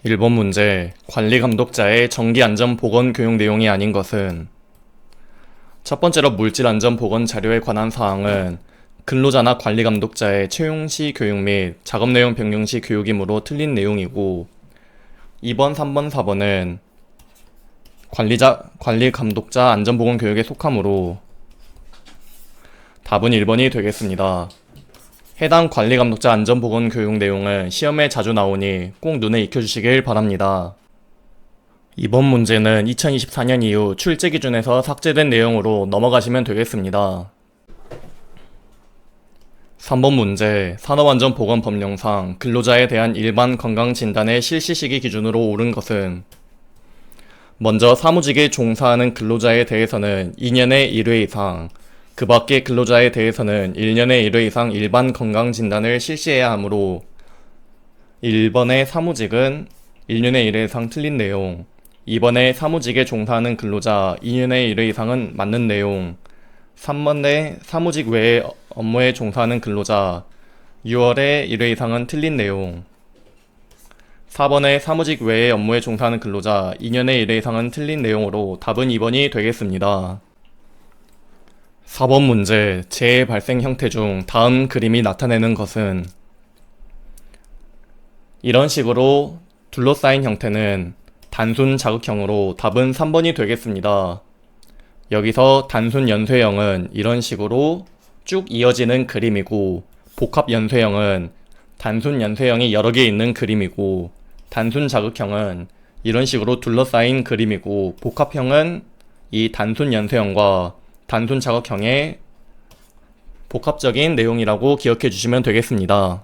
1번 문제, 관리감독자의 정기안전보건 교육 내용이 아닌 것은 첫 번째로 물질안전보건 자료에 관한 사항은 근로자나 관리감독자의 채용 시 교육 및 작업 내용 변경 시 교육이므로 틀린 내용이고 2번, 3번, 4번은 관리감독자 안전보건 교육에 속하므로 답은 1번이 되겠습니다. 해당 관리감독자 안전보건 교육 내용은 시험에 자주 나오니 꼭 눈에 익혀주시길 바랍니다. 이번 문제는 2024년 이후 출제 기준에서 삭제된 내용으로 넘어가시면 되겠습니다. 3번 문제, 산업안전보건법령상 근로자에 대한 일반 건강진단의 실시 시기 기준으로 옳은 것은 먼저 사무직에 종사하는 근로자에 대해서는 2년에 1회 이상, 그 밖의 근로자에 대해서는 1년에 1회 이상 일반 건강진단을 실시해야 하므로 1번의 사무직은 1년에 1회 이상 틀린 내용, 2번의 사무직에 종사하는 근로자 2년에 1회 이상은 맞는 내용, 3번의 사무직 외에 업무에 종사하는 근로자 6월에 1회 이상은 틀린 내용, 4번의 사무직 외에 업무에 종사하는 근로자 2년에 1회 이상은 틀린 내용으로 답은 2번이 되겠습니다. 4번 문제, 재해 발생 형태 중 다음 그림이 나타내는 것은 이런 식으로 둘러싸인 형태는 단순 자극형으로 답은 3번이 되겠습니다. 여기서 단순 연쇄형은 이런 식으로 쭉 이어지는 그림이고 복합 연쇄형은 단순 연쇄형이 여러 개 있는 그림이고 단순 자극형은 이런 식으로 둘러싸인 그림이고 복합형은 이 단순 연쇄형과 단순 자극형의 복합적인 내용이라고 기억해 주시면 되겠습니다.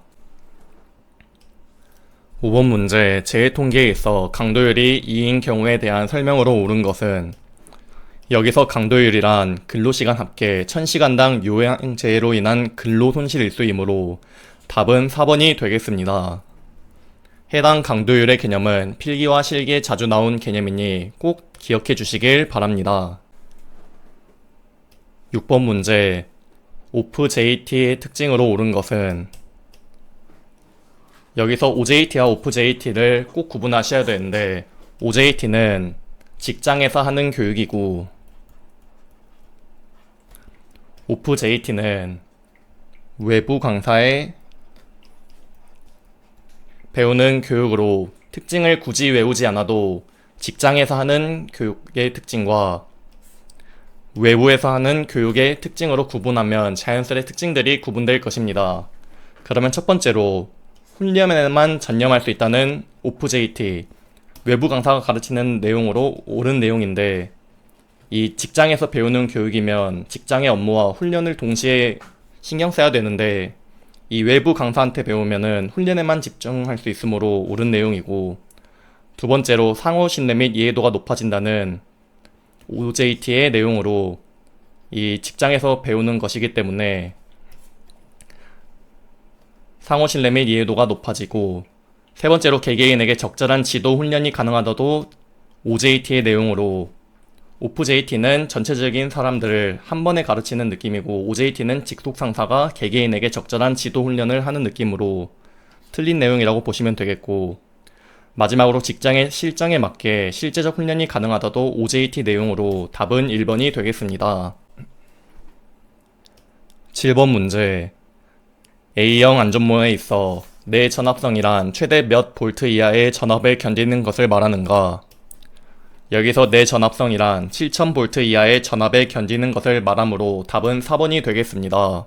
5번 문제, 재해 통계에 있어 강도율이 2인 경우에 대한 설명으로 옳은 것은 여기서 강도율이란 근로시간 합계 1000시간당 요양재해로 인한 근로손실 일수이므로 답은 4번이 되겠습니다. 해당 강도율의 개념은 필기와 실기에 자주 나온 개념이니 꼭 기억해 주시길 바랍니다. 6번 문제, OFJT의 특징으로 옳은 것은 여기서 OJT와 OFJT를 꼭 구분하셔야 되는데 OJT는 직장에서 하는 교육이고 OFJT는 외부 강사의 배우는 교육으로 특징을 굳이 외우지 않아도 직장에서 하는 교육의 특징과 외부에서 하는 교육의 특징으로 구분하면 자연스레 특징들이 구분될 것입니다. 그러면 첫 번째로 훈련에만 전념할 수 있다는 OFJT, 외부 강사가 가르치는 내용으로 옳은 내용인데 이 직장에서 배우는 교육이면 직장의 업무와 훈련을 동시에 신경 써야 되는데 이 외부 강사한테 배우면은 훈련에만 집중할 수 있으므로 옳은 내용이고 두 번째로 상호 신뢰 및 이해도가 높아진다는 OJT의 내용으로 이 직장에서 배우는 것이기 때문에 상호 신뢰 및 이해도가 높아지고 세 번째로 개개인에게 적절한 지도 훈련이 가능하다도 OJT의 내용으로 OFJT는 전체적인 사람들을 한 번에 가르치는 느낌이고 OJT는 직속 상사가 개개인에게 적절한 지도 훈련을 하는 느낌으로 틀린 내용이라고 보시면 되겠고 마지막으로 직장의 실정에 맞게 실제적 훈련이 가능하다도 OJT 내용으로 답은 1번이 되겠습니다. 7번 문제, A형 안전모에 있어 내 전압성이란 최대 몇 볼트 이하의 전압을 견디는 것을 말하는가? 여기서 내 전압성이란 7000볼트 이하의 전압에 견디는 것을 말하므로 답은 4번이 되겠습니다.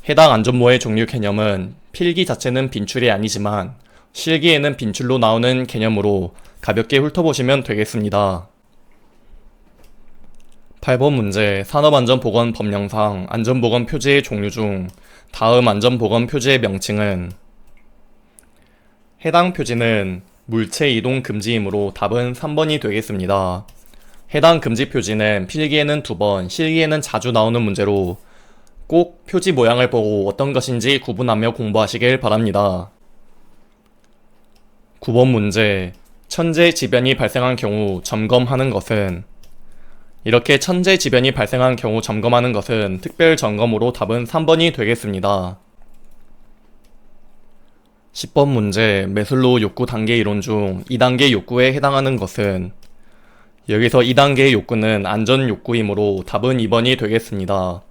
해당 안전모의 종류 개념은 필기 자체는 빈출이 아니지만 실기에는 빈출로 나오는 개념으로 가볍게 훑어보시면 되겠습니다. 8번 문제, 산업안전보건법령상 안전보건 표지의 종류 중 다음 안전보건 표지의 명칭은 해당 표지는 물체 이동 금지이므로 답은 3번이 되겠습니다. 해당 금지 표지는 필기에는 2번, 실기에는 자주 나오는 문제로 꼭 표지 모양을 보고 어떤 것인지 구분하며 공부하시길 바랍니다. 9번 문제, 천재지변이 발생한 경우 점검하는 것은 이렇게 천재지변이 발생한 경우 점검하는 것은 특별점검으로 답은 3번이 되겠습니다. 10번 문제 매슬로우 욕구 단계 이론 중 2단계 욕구에 해당하는 것은 여기서 2단계의 욕구는 안전 욕구이므로 답은 2번이 되겠습니다.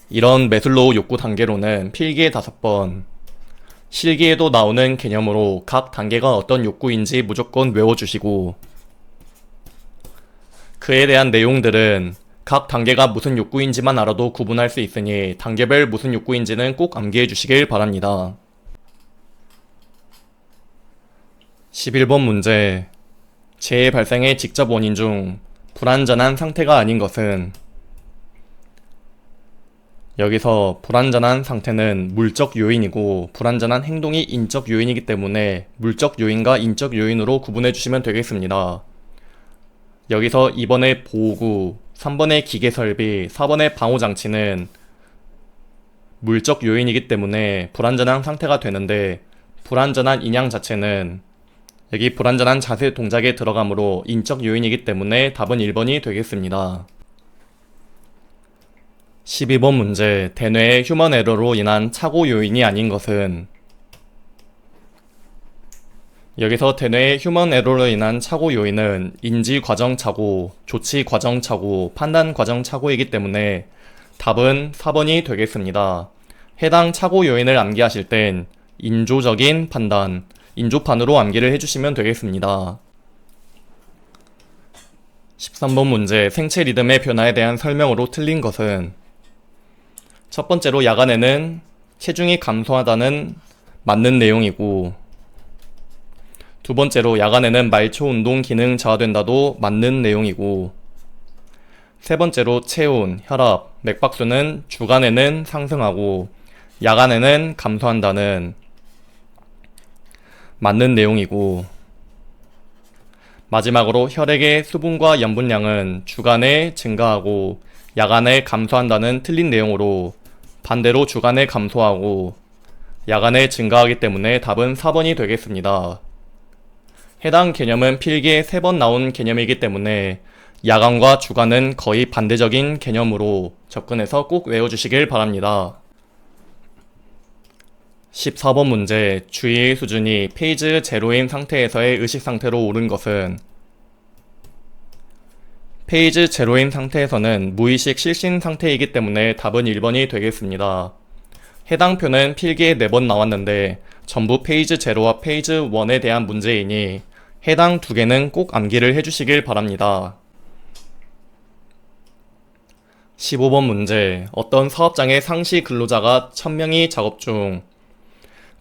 이런 매슬로우 욕구 단계로는 필기에 5번, 실기에도 나오는 개념으로 각 단계가 어떤 욕구인지 무조건 외워주시고 그에 대한 내용들은 각 단계가 무슨 욕구인지만 알아도 구분할 수 있으니 단계별 무슨 욕구인지는 꼭 암기해 주시길 바랍니다. 11번 문제 재해 발생의 직접 원인 중 불완전한 상태가 아닌 것은 여기서 불완전한 상태는 물적 요인이고 불완전한 행동이 인적 요인이기 때문에 물적 요인과 인적 요인으로 구분해 주시면 되겠습니다. 여기서 2번의 보호구, 3번의 기계설비, 4번의 방호장치는 물적 요인이기 때문에 불완전한 상태가 되는데 불완전한 인양 자체는 여기 불완전한 자세 동작에 들어가므로 인적 요인이기 때문에 답은 1번이 되겠습니다. 12번 문제 대뇌의 휴먼 에러로 인한 착오 요인이 아닌 것은 여기서 대뇌의 휴먼 에러로 인한 착오 요인은 인지 과정 착오, 조치 과정 착오, 판단 과정 착오이기 때문에 답은 4번이 되겠습니다. 해당 착오 요인을 암기하실 땐 인조적인 판단, 인조판으로 암기를 해주시면 되겠습니다. 13번 문제 생체 리듬의 변화에 대한 설명으로 틀린 것은 첫 번째로 야간에는 체중이 감소하다는 맞는 내용이고 두 번째로 야간에는 말초 운동 기능 저하된다도 맞는 내용이고 세 번째로 체온, 혈압, 맥박수는 주간에는 상승하고 야간에는 감소한다는 맞는 내용이고 마지막으로 혈액의 수분과 염분량은 주간에 증가하고 야간에 감소한다는 틀린 내용으로 반대로 주간에 감소하고 야간에 증가하기 때문에 답은 4번이 되겠습니다. 해당 개념은 필기에 3번 나온 개념이기 때문에 야간과 주간은 거의 반대적인 개념으로 접근해서 꼭 외워주시길 바랍니다. 14번 문제 주의의 수준이 페이지 제로인 상태에서의 의식 상태로 오른 것은 페이지 제로인 상태에서는 무의식 실신 상태이기 때문에 답은 1번이 되겠습니다. 해당 표는 필기에 4번 나왔는데 전부 페이지 제로와 페이지 1에 대한 문제이니 해당 2개는 꼭 암기를 해주시길 바랍니다. 15번 문제 어떤 사업장의 상시 근로자가 1000명이 작업 중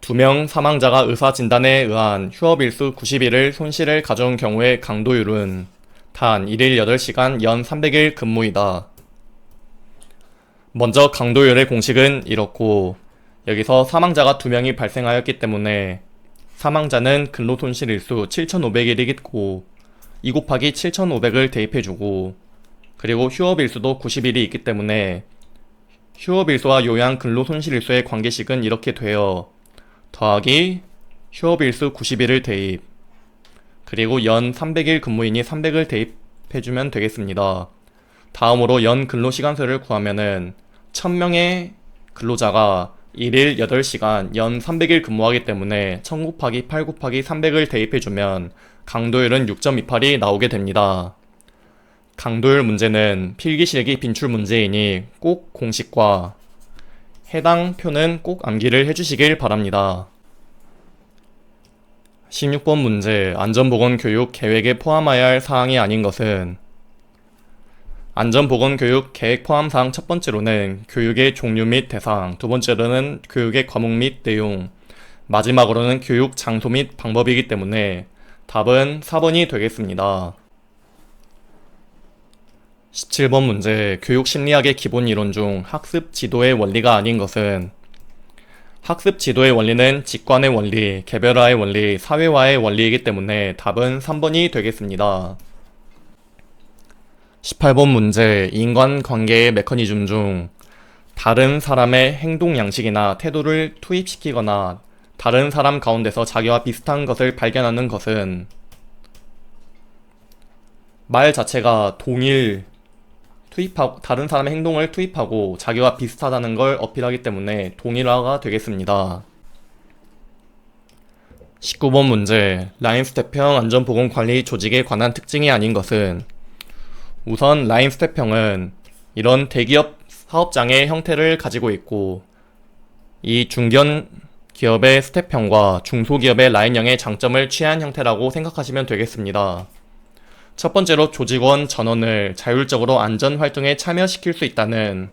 2명 사망자가 의사 진단에 의한 휴업일수 90일을 손실을 가져온 경우의 강도율은 단 1일 8시간 연 300일 근무이다. 먼저 강도율의 공식은 이렇고 여기서 사망자가 2명이 발생하였기 때문에 사망자는 근로손실일수 7500일이겠고 2 곱하기 7500을 대입해주고 그리고 휴업일수도 90일이 있기 때문에 휴업일수와 요양 근로손실일수의 관계식은 이렇게 되어 더하기 휴업일수 90일을 대입 그리고 연 300일 근무인이 300을 대입해주면 되겠습니다. 다음으로 연 근로시간수를 구하면은 1000명의 근로자가 1일 8시간 연 300일 근무하기 때문에 1000 곱하기 8 곱하기 300을 대입해주면 강도율은 6.28이 나오게 됩니다. 강도율 문제는 필기실기 빈출 문제이니 꼭 공식과 해당 표는 꼭 암기를 해주시길 바랍니다. 16번 문제 안전보건교육 계획에 포함해야 할 사항이 아닌 것은 안전보건교육 계획 포함사항 첫 번째로는 교육의 종류 및 대상, 두 번째로는 교육의 과목 및 내용, 마지막으로는 교육 장소 및 방법이기 때문에 답은 4번이 되겠습니다. 17번 문제 교육심리학의 기본 이론 중 학습 지도의 원리가 아닌 것은 학습 지도의 원리는 직관의 원리, 개별화의 원리, 사회화의 원리이기 때문에 답은 3번이 되겠습니다. 18번 문제 인간관계의 메커니즘 중 다른 사람의 행동 양식이나 태도를 투입시키거나 다른 사람 가운데서 자기와 비슷한 것을 발견하는 것은 말 자체가 다른 사람의 행동을 투입하고 자기와 비슷하다는 걸 어필하기 때문에 동일화가 되겠습니다. 19번 문제, 라인스텝형 안전보건관리 조직에 관한 특징이 아닌 것은 우선 라인스텝형은 이런 대기업 사업장의 형태를 가지고 있고 이 중견 기업의 스텝형과 중소기업의 라인형의 장점을 취한 형태라고 생각하시면 되겠습니다. 첫 번째로 조직원 전원을 자율적으로 안전활동에 참여시킬 수 있다는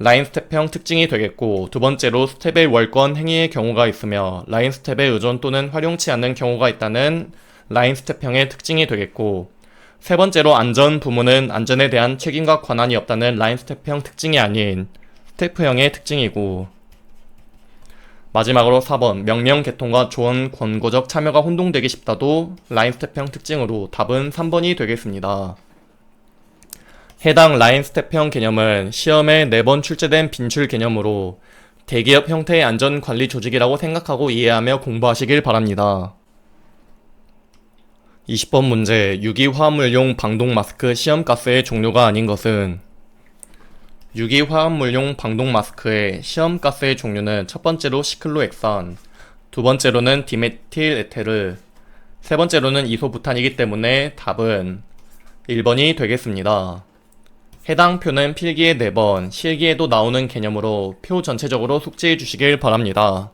라인 스텝형 특징이 되겠고, 두 번째로 스텝의 월권 행위의 경우가 있으며 라인 스텝에 의존 또는 활용치 않는 경우가 있다는 라인 스텝형의 특징이 되겠고, 세 번째로 안전 부문은 안전에 대한 책임과 권한이 없다는 라인 스텝형 특징이 아닌 스태프형의 특징이고, 마지막으로 4번 명령 개통과 조언 권고적 참여가 혼동되기 쉽다도 라인 스텝형 특징으로 답은 3번이 되겠습니다. 해당 라인 스텝형 개념은 시험에 4번 출제된 빈출 개념으로 대기업 형태의 안전관리 조직이라고 생각하고 이해하며 공부하시길 바랍니다. 20번 문제, 유기화합물용 방독 마스크 시험가스의 종류가 아닌 것은 유기화합물용 방독 마스크의 시험가스의 종류는 첫 번째로 시클로엑산, 두 번째로는 디메틸 에테르, 세 번째로는 이소부탄이기 때문에 답은 1번이 되겠습니다. 해당 표는 필기에 4번, 실기에도 나오는 개념으로 표 전체적으로 숙지해 주시길 바랍니다.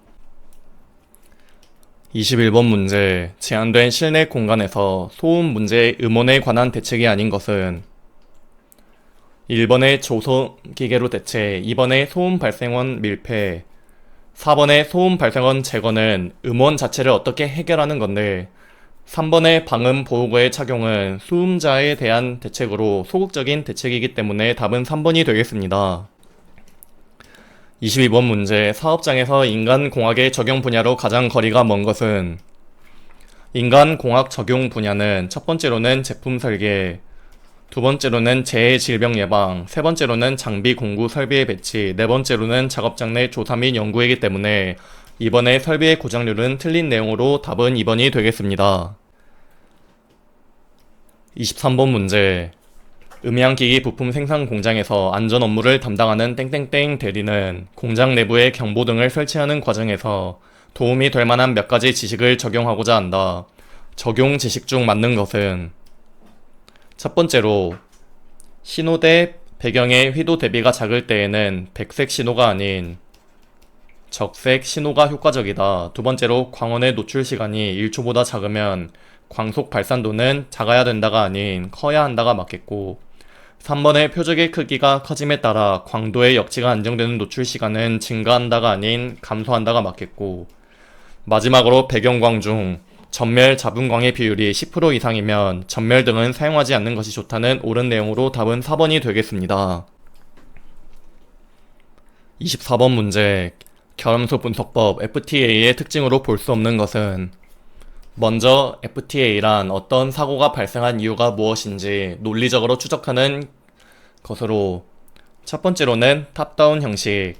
21번 문제, 제한된 실내 공간에서 소음 문제의 음원에 관한 대책이 아닌 것은 1번의 조소기계로 대체, 2번의 소음 발생원 밀폐, 4번의 소음 발생원 제거는 음원 자체를 어떻게 해결하는 건데 3번의 방음 보호구의 착용은 수음자에 대한 대책으로 소극적인 대책이기 때문에 답은 3번이 되겠습니다. 22번 문제, 사업장에서 인간공학의 적용 분야로 가장 거리가 먼 것은 인간공학 적용 분야는 첫 번째로는 제품 설계, 두 번째로는 재해 질병 예방, 세 번째로는 장비 공구 설비의 배치, 네 번째로는 작업장 내 조사 및 연구이기 때문에 이번에 설비의 고장률은 틀린 내용으로 답은 2번이 되겠습니다. 23번 문제, 음향기기 부품 생산 공장에서 안전 업무를 담당하는 땡땡땡 대리는 공장 내부에 경보등을 설치하는 과정에서 도움이 될 만한 몇 가지 지식을 적용하고자 한다. 적용 지식 중 맞는 것은 첫 번째로 신호대 배경의 휘도 대비가 작을 때에는 백색 신호가 아닌 적색 신호가 효과적이다. 두 번째로 광원의 노출 시간이 1초보다 작으면 광속 발산도는 작아야 된다가 아닌 커야 한다가 맞겠고, 3번의 표적의 크기가 커짐에 따라 광도의 역치가 안정되는 노출 시간은 증가한다가 아닌 감소한다가 맞겠고, 마지막으로 배경광 중 전멸 잡음광의 비율이 10% 이상이면 전멸등은 사용하지 않는 것이 좋다는 옳은 내용으로 답은 4번이 되겠습니다. 24번 문제, 결함수 분석법 FTA의 특징으로 볼 수 없는 것은 먼저 FTA란 어떤 사고가 발생한 이유가 무엇인지 논리적으로 추적하는 것으로 첫 번째로는 탑다운 형식,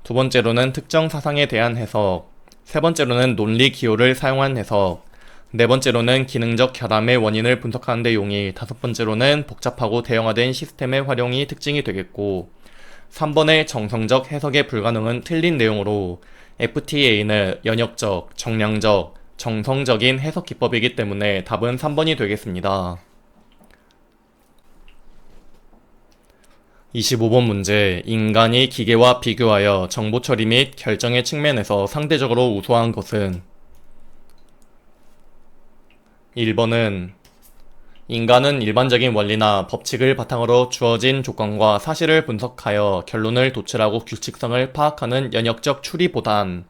두 번째로는 특정 사상에 대한 해석, 세 번째로는 논리 기호를 사용한 해석, 네 번째로는 기능적 결함의 원인을 분석하는 데 용이, 다섯 번째로는 복잡하고 대형화된 시스템의 활용이 특징이 되겠고, 3번의 정성적 해석의 불가능은 틀린 내용으로 FTA는 연역적, 정량적, 정성적인 해석 기법이기 때문에 답은 3번이 되겠습니다. 25번 문제, 인간이 기계와 비교하여 정보 처리 및 결정의 측면에서 상대적으로 우수한 것은 1번은 인간은 일반적인 원리나 법칙을 바탕으로 주어진 조건과 사실을 분석하여 결론을 도출하고 규칙성을 파악하는 연역적 추리보단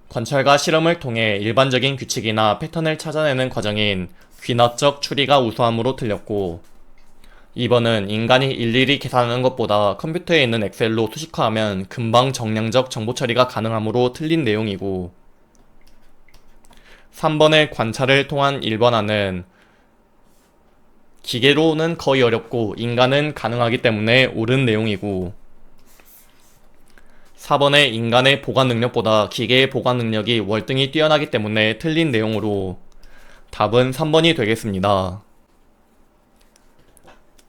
관찰과 실험을 통해 일반적인 규칙이나 패턴을 찾아내는 과정인 귀납적 추리가 우수함으로 틀렸고, 2번은 인간이 일일이 계산하는 것보다 컴퓨터에 있는 엑셀로 수식화하면 금방 정량적 정보 처리가 가능하므로 틀린 내용이고, 3번의 관찰을 통한 일반화는 기계로는 거의 어렵고 인간은 가능하기 때문에 옳은 내용이고, 4번의 인간의 보관 능력보다 기계의 보관 능력이 월등히 뛰어나기 때문에 틀린 내용으로 답은 3번이 되겠습니다.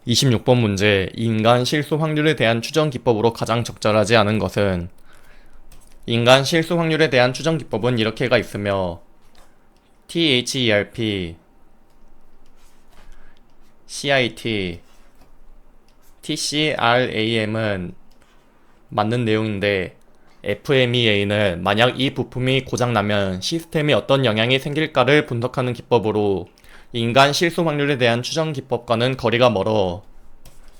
26번 문제, 인간 실수 확률에 대한 추정 기법으로 가장 적절하지 않은 것은 인간 실수 확률에 대한 추정 기법은 이렇게가 있으며 THERP, CIT, TCRAM은 맞는 내용인데 FMEA는 만약 이 부품이 고장나면 시스템에 어떤 영향이 생길까를 분석하는 기법으로 인간 실수 확률에 대한 추정 기법과는 거리가 멀어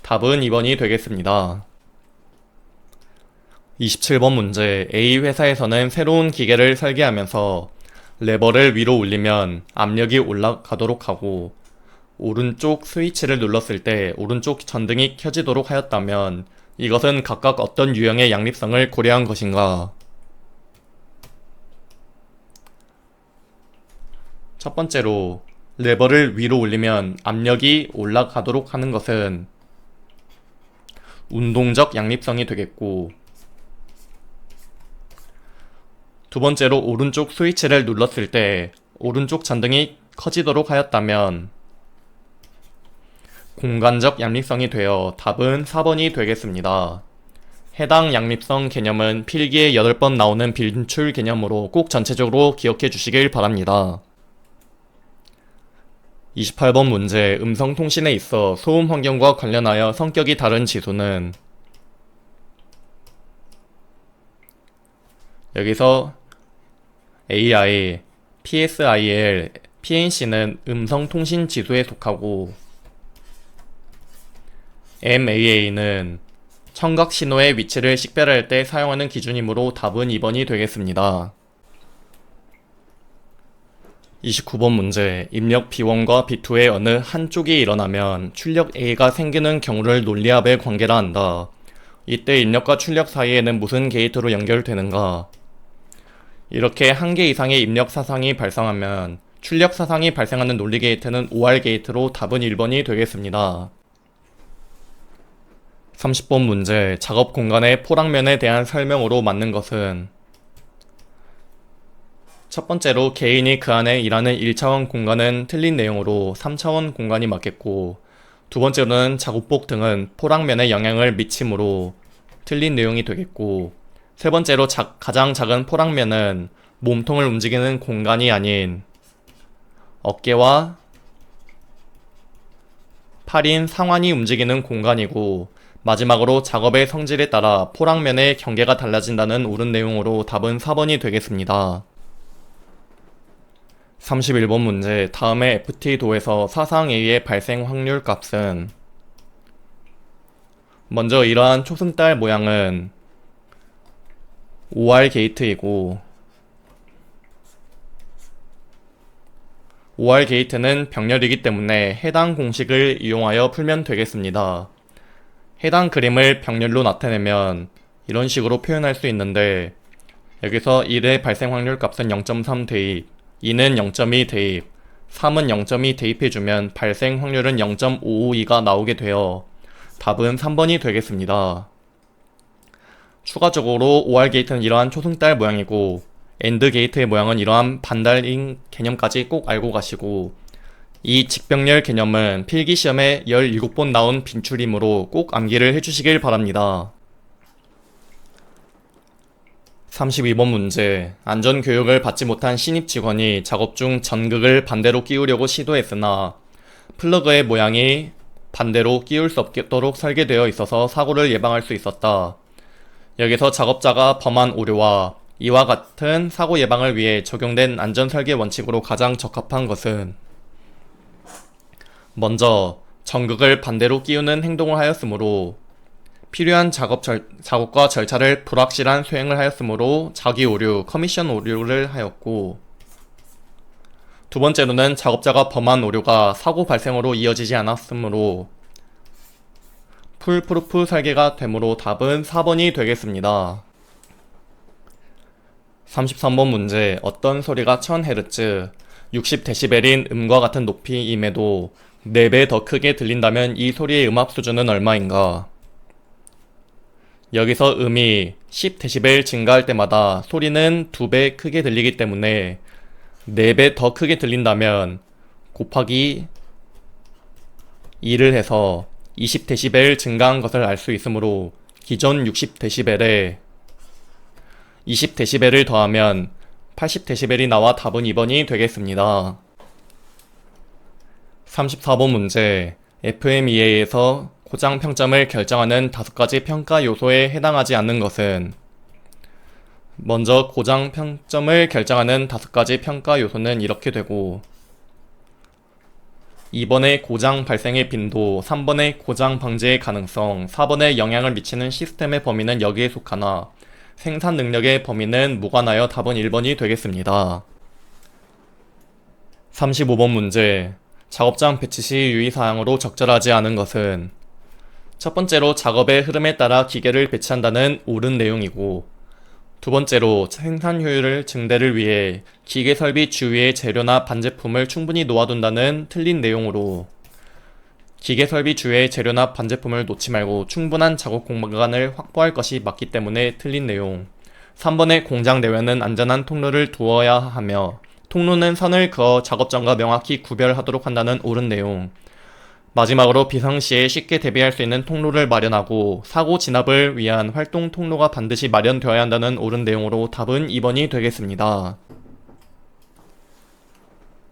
답은 2번이 되겠습니다. 27번 문제. A 회사에서는 새로운 기계를 설계하면서 레버를 위로 올리면 압력이 올라가도록 하고 오른쪽 스위치를 눌렀을 때 오른쪽 전등이 켜지도록 하였다면 이것은 각각 어떤 유형의 양립성을 고려한 것인가? 첫 번째로 레버를 위로 올리면 압력이 올라가도록 하는 것은 운동적 양립성이 되겠고, 두 번째로 오른쪽 스위치를 눌렀을 때 오른쪽 전등이 커지도록 하였다면 공간적 양립성이 되어 답은 4번이 되겠습니다. 해당 양립성 개념은 필기에 8번 나오는 빈출 개념으로 꼭 전체적으로 기억해 주시길 바랍니다. 28번 문제. 음성통신에 있어 소음 환경과 관련하여 성격이 다른 지수는 여기서 AI, PSIL, PNC는 음성통신 지수에 속하고 MAA는 청각 신호의 위치를 식별할 때 사용하는 기준이므로 답은 2번이 되겠습니다. 29번 문제. 입력 B1과 B2의 어느 한쪽이 일어나면 출력 A가 생기는 경우를 논리합의 관계라 한다. 이때 입력과 출력 사이에는 무슨 게이트로 연결되는가? 이렇게 한 개 이상의 입력 사상이 발생하면 출력 사상이 발생하는 논리 게이트는 OR 게이트로 답은 1번이 되겠습니다. 30번 문제. 작업 공간의 포랑면에 대한 설명으로 맞는 것은 첫 번째로 개인이 그 안에 일하는 1차원 공간은 틀린 내용으로 3차원 공간이 맞겠고, 두 번째로는 작업복 등은 포랑면에 영향을 미치므로 틀린 내용이 되겠고, 세 번째로 가장 작은 포랑면은 몸통을 움직이는 공간이 아닌 어깨와 팔인 상완이 움직이는 공간이고, 마지막으로 작업의 성질에 따라 포랑면의 경계가 달라진다는 옳은 내용으로 답은 4번이 되겠습니다. 31번 문제. 다음의 FT도에서 사상 A의 발생 확률 값은 먼저 이러한 초승달 모양은 OR 게이트이고, OR 게이트는 병렬이기 때문에 해당 공식을 이용하여 풀면 되겠습니다. 해당 그림을 병렬로 나타내면 이런 식으로 표현할 수 있는데, 여기서 1의 발생 확률 값은 0.3 대입, 2는 0.2 대입, 3은 0.2 대입해주면 발생 확률은 0.552가 나오게 되어 답은 3번이 되겠습니다. 추가적으로 OR 게이트는 이러한 초승달 모양이고 AND 게이트의 모양은 이러한 반달인 개념까지 꼭 알고 가시고, 이 직병렬 개념은 필기시험에 17번 나온 빈출이므로 꼭 암기를 해주시길 바랍니다. 32번 문제. 안전교육을 받지 못한 신입 직원이 작업 중 전극을 반대로 끼우려고 시도했으나 플러그의 모양이 반대로 끼울 수 없도록 설계되어 있어서 사고를 예방할 수 있었다. 여기서 작업자가 범한 오류와 이와 같은 사고 예방을 위해 적용된 안전설계 원칙으로 가장 적합한 것은 먼저 전극을 반대로 끼우는 행동을 하였으므로 필요한 작업과 절차를 불확실한 수행을 하였으므로 자기 오류, 커미션 오류를 하였고, 두 번째로는 작업자가 범한 오류가 사고 발생으로 이어지지 않았으므로 풀프루프 설계가 되므로 답은 4번이 되겠습니다. 33번 문제. 어떤 소리가 1000Hz, 60dB인 음과 같은 높이임에도 4배 더 크게 들린다면 이 소리의 음압 수준은 얼마인가? 여기서 음이 10dB 증가할 때마다 소리는 2배 크게 들리기 때문에 4배 더 크게 들린다면 곱하기 2를 해서 20dB 증가한 것을 알 수 있으므로 기존 60dB에 20dB를 더하면 80dB이 나와 답은 2번이 되겠습니다. 34번 문제. FMEA에서 고장 평점을 결정하는 5가지 평가 요소에 해당하지 않는 것은? 먼저 고장 평점을 결정하는 5가지 평가 요소는 이렇게 되고, 2번의 고장 발생의 빈도, 3번의 고장 방지의 가능성, 4번의 영향을 미치는 시스템의 범위는 여기에 속하나 생산 능력의 범위는 무관하여 답은 1번이 되겠습니다. 35번 문제. 작업장 배치 시 유의사항으로 적절하지 않은 것은? 첫 번째로 작업의 흐름에 따라 기계를 배치한다는 옳은 내용이고, 두 번째로 생산 효율을 증대를 위해 기계 설비 주위의 재료나 반제품을 충분히 놓아둔다는 틀린 내용으로, 기계 설비 주위의 재료나 반제품을 놓지 말고 충분한 작업 공간을 확보할 것이 맞기 때문에 틀린 내용. 3번의 공장 내외는 안전한 통로를 두어야 하며 통로는 선을 그어 작업장과 명확히 구별하도록 한다는 옳은 내용. 마지막으로 비상시에 쉽게 대비할 수 있는 통로를 마련하고 사고 진압을 위한 활동 통로가 반드시 마련되어야 한다는 옳은 내용으로 답은 2번이 되겠습니다.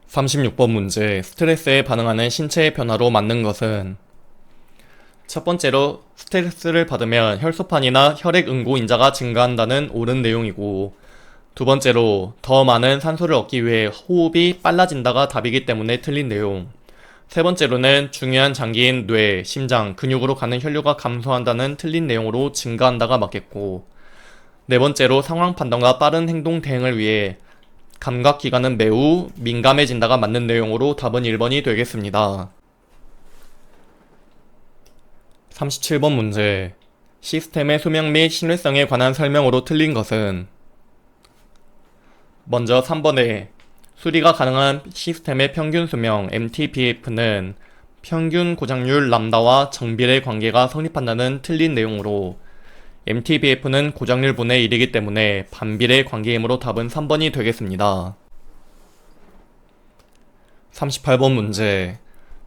36번 문제. 스트레스에 반응하는 신체의 변화로 맞는 것은? 첫 번째로 스트레스를 받으면 혈소판이나 혈액 응고 인자가 증가한다는 옳은 내용이고, 두 번째로 더 많은 산소를 얻기 위해 호흡이 빨라진다가 답이기 때문에 틀린 내용. 세 번째로는 중요한 장기인 뇌, 심장, 근육으로 가는 혈류가 감소한다는 틀린 내용으로 증가한다가 맞겠고, 네 번째로 상황 판단과 빠른 행동 대응을 위해 감각기관은 매우 민감해진다가 맞는 내용으로 답은 1번이 되겠습니다. 37번 문제. 시스템의 수명 및 신뢰성에 관한 설명으로 틀린 것은? 먼저 3번에 수리가 가능한 시스템의 평균 수명 MTBF는 평균 고장률 람다와 정비례 관계가 성립한다는 틀린 내용으로, MTBF는 고장률 분의 1이기 때문에 반비례 관계이므로 답은 3번이 되겠습니다. 38번 문제.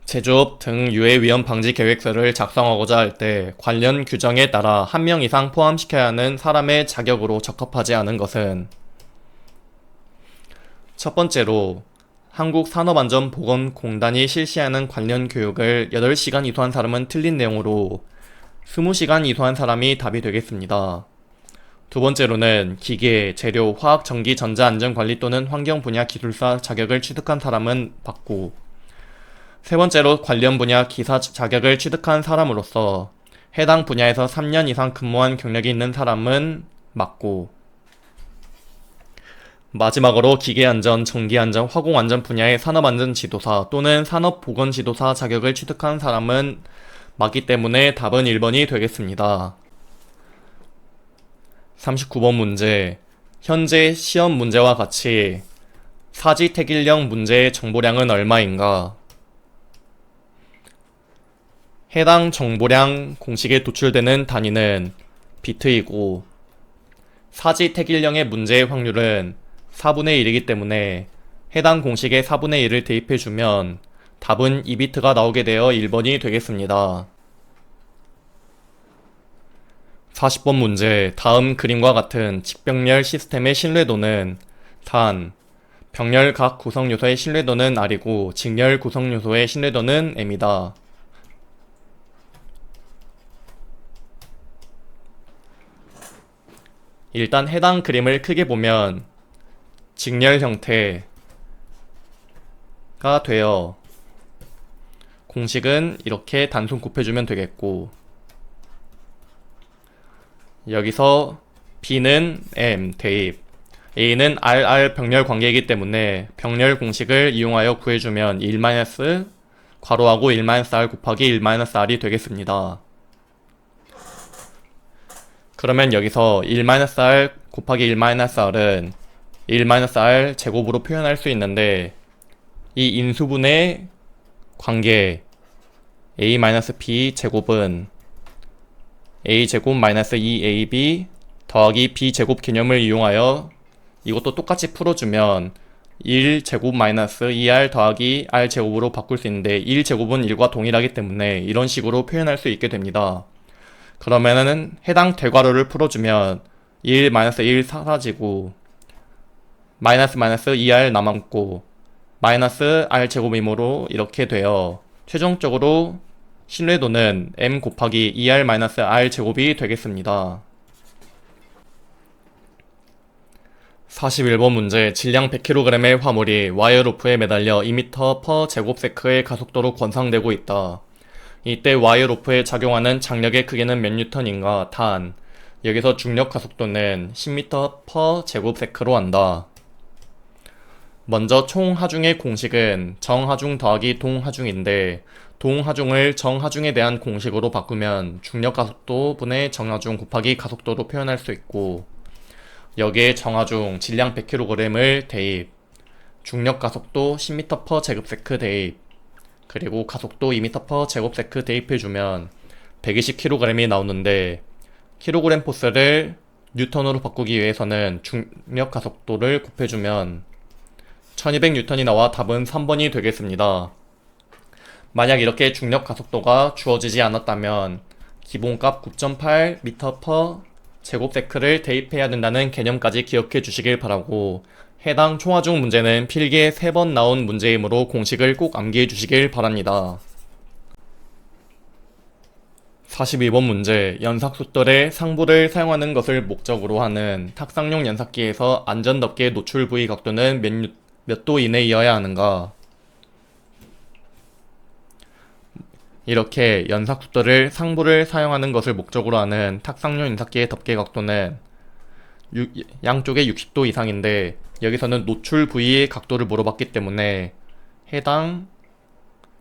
제조업 등 유해 위험 방지 계획서를 작성하고자 할 때 관련 규정에 따라 1명 이상 포함시켜야 하는 사람의 자격으로 적합하지 않은 것은? 첫 번째로 한국산업안전보건공단이 실시하는 관련 교육을 8시간 이수한 사람은 틀린 내용으로 20시간 이수한 사람이 답이 되겠습니다. 두 번째로는 기계, 재료, 화학, 전기, 전자 안전관리 또는 환경 분야 기술사 자격을 취득한 사람은 맞고, 세 번째로 관련 분야 기사 자격을 취득한 사람으로서 해당 분야에서 3년 이상 근무한 경력이 있는 사람은 맞고, 마지막으로 기계안전, 전기안전, 화공안전 분야의 산업안전지도사 또는 산업보건지도사 자격을 취득한 사람은 맞기 때문에 답은 1번이 되겠습니다. 39번 문제. 현재 시험 문제와 같이 사지택일령 문제의 정보량은 얼마인가? 해당 정보량 공식에 도출되는 단위는 비트이고, 사지택일령의 문제의 확률은 4분의 1이기 때문에 해당 공식에 4분의 1을 대입해주면 답은 2비트가 나오게 되어 1번이 되겠습니다. 40번 문제. 다음 그림과 같은 직병렬 시스템의 신뢰도는 단, 병렬 각 구성요소의 신뢰도는 R이고 직렬 구성요소의 신뢰도는 M이다. 일단 해당 그림을 크게 보면 직렬 형태가 되어 공식은 이렇게 단순 곱해주면 되겠고, 여기서 B는 M 대입, A는 RR 병렬 관계이기 때문에 병렬 공식을 이용하여 구해주면 1- 괄호하고 1-R 곱하기 1-R이 되겠습니다. 그러면 여기서 1-R 곱하기 1-R은 1-R 제곱으로 표현할 수 있는데, 이 인수분의 관계 A-B 제곱은 A제곱 마이너스 2AB 더하기 B제곱 개념을 이용하여 이것도 똑같이 풀어주면 1제곱 마이너스 2R 더하기 R제곱으로 바꿀 수 있는데, 1제곱은 1과 동일하기 때문에 이런 식으로 표현할 수 있게 됩니다. 그러면은 해당 대괄호를 풀어주면 1, -1 사라지고 -2r 남았고 -r 제곱이므로 이렇게 되어 최종적으로 신뢰도는 m 곱하기 2r -r 제곱이 되겠습니다. 41번 문제. 질량 100kg의 화물이 와이어로프에 매달려 2m/제곱세크의 가속도로 권상되고 있다. 이때 와이어로프에 작용하는 장력의 크기는 몇 뉴턴인가? 단, 여기서 중력 가속도는 10m/제곱세크로 한다. 먼저 총하중의 공식은 정하중 더하기 동하중인데 동하중을 정하중에 대한 공식으로 바꾸면 중력 가속도 분의 정하중 곱하기 가속도로 표현할 수 있고, 여기에 정하중 질량 100kg을 대입, 중력 가속도 10m/제곱세크 대입, 그리고 가속도 2m/제곱세크 대입해주면 120kg이 나오는데, kg 포스를 뉴턴으로 바꾸기 위해서는 중력 가속도를 곱해주면 1200N이 나와 답은 3번이 되겠습니다. 만약 이렇게 중력 가속도가 주어지지 않았다면 기본값 9.8m/제곱세크를 대입해야 된다는 개념까지 기억해 주시길 바라고, 해당 총하중 문제는 필기에 3번 나온 문제이므로 공식을 꼭 암기해 주시길 바랍니다. 42번 문제. 연삭숫돌의 상부를 사용하는 것을 목적으로 하는 탁상용 연삭기에서 안전덮개 노출 부위 각도는 몇 도 이내이어야 하는가? 이렇게 연삭숫돌을 상부를 사용하는 것을 목적으로 하는 탁상용 연삭기의 덮개 각도는 양쪽에 60도 이상인데, 여기서는 노출 부위의 각도를 물어봤기 때문에 해당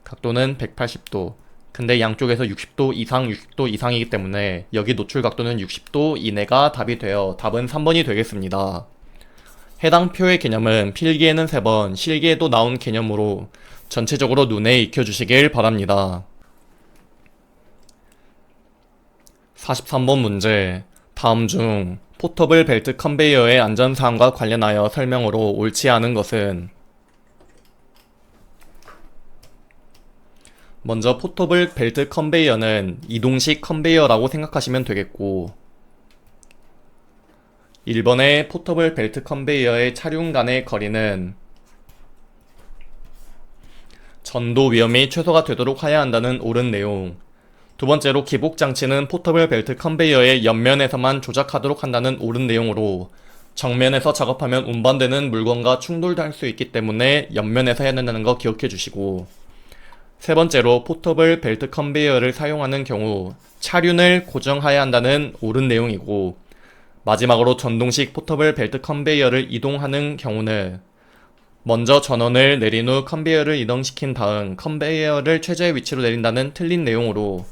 각도는 180도. 근데 양쪽에서 60도 이상, 60도 이상이기 때문에 여기 노출 각도는 60도 이내가 답이 되어 답은 3번이 되겠습니다. 해당 표의 개념은 필기에는 3번, 실기에도 나온 개념으로 전체적으로 눈에 익혀주시길 바랍니다. 43번 문제. 다음 중 포터블 벨트 컨베이어의 안전사항과 관련하여 설명으로 옳지 않은 것은? 먼저 포터블 벨트 컨베이어는 이동식 컨베이어라고 생각하시면 되겠고, 1번의 포터블 벨트 컨베이어의 차륜 간의 거리는 전도 위험이 최소가 되도록 해야 한다는 옳은 내용. 두 번째로 기복 장치는 포터블 벨트 컨베이어의 옆면에서만 조작하도록 한다는 옳은 내용으로, 정면에서 작업하면 운반되는 물건과 충돌할 수 있기 때문에 옆면에서 해야 된다는 거 기억해 주시고, 세 번째로 포터블 벨트 컨베이어를 사용하는 경우 차륜을 고정해야 한다는 옳은 내용이고, 마지막으로 전동식 포터블 벨트 컨베이어를 이동하는 경우는 먼저 전원을 내린 후 컨베이어를 이동시킨 다음 컨베이어를 최저의 위치로 내린다는 틀린 내용으로,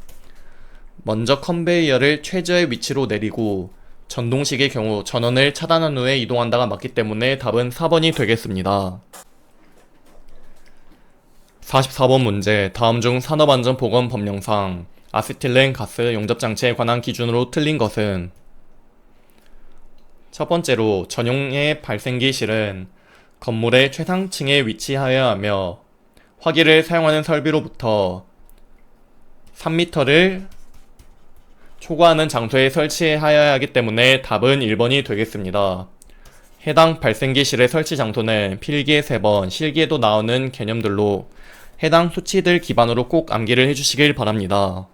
먼저 컨베이어를 최저의 위치로 내리고 전동식의 경우 전원을 차단한 후에 이동한다가 맞기 때문에 답은 4번이 되겠습니다. 44번 문제. 다음 중 산업안전보건법령상 아세틸렌 가스 용접장치에 관한 기준으로 틀린 것은? 첫 번째로 전용의 발생기 실은 건물의 최상층에 위치하여야 하며 화기를 사용하는 설비로부터 3m를 초과하는 장소에 설치하여야 하기 때문에 답은 1번이 되겠습니다. 해당 발생기 실의 설치 장소는 필기에 3번, 실기에도 나오는 개념들로 해당 수치들 기반으로 꼭 암기를 해주시길 바랍니다.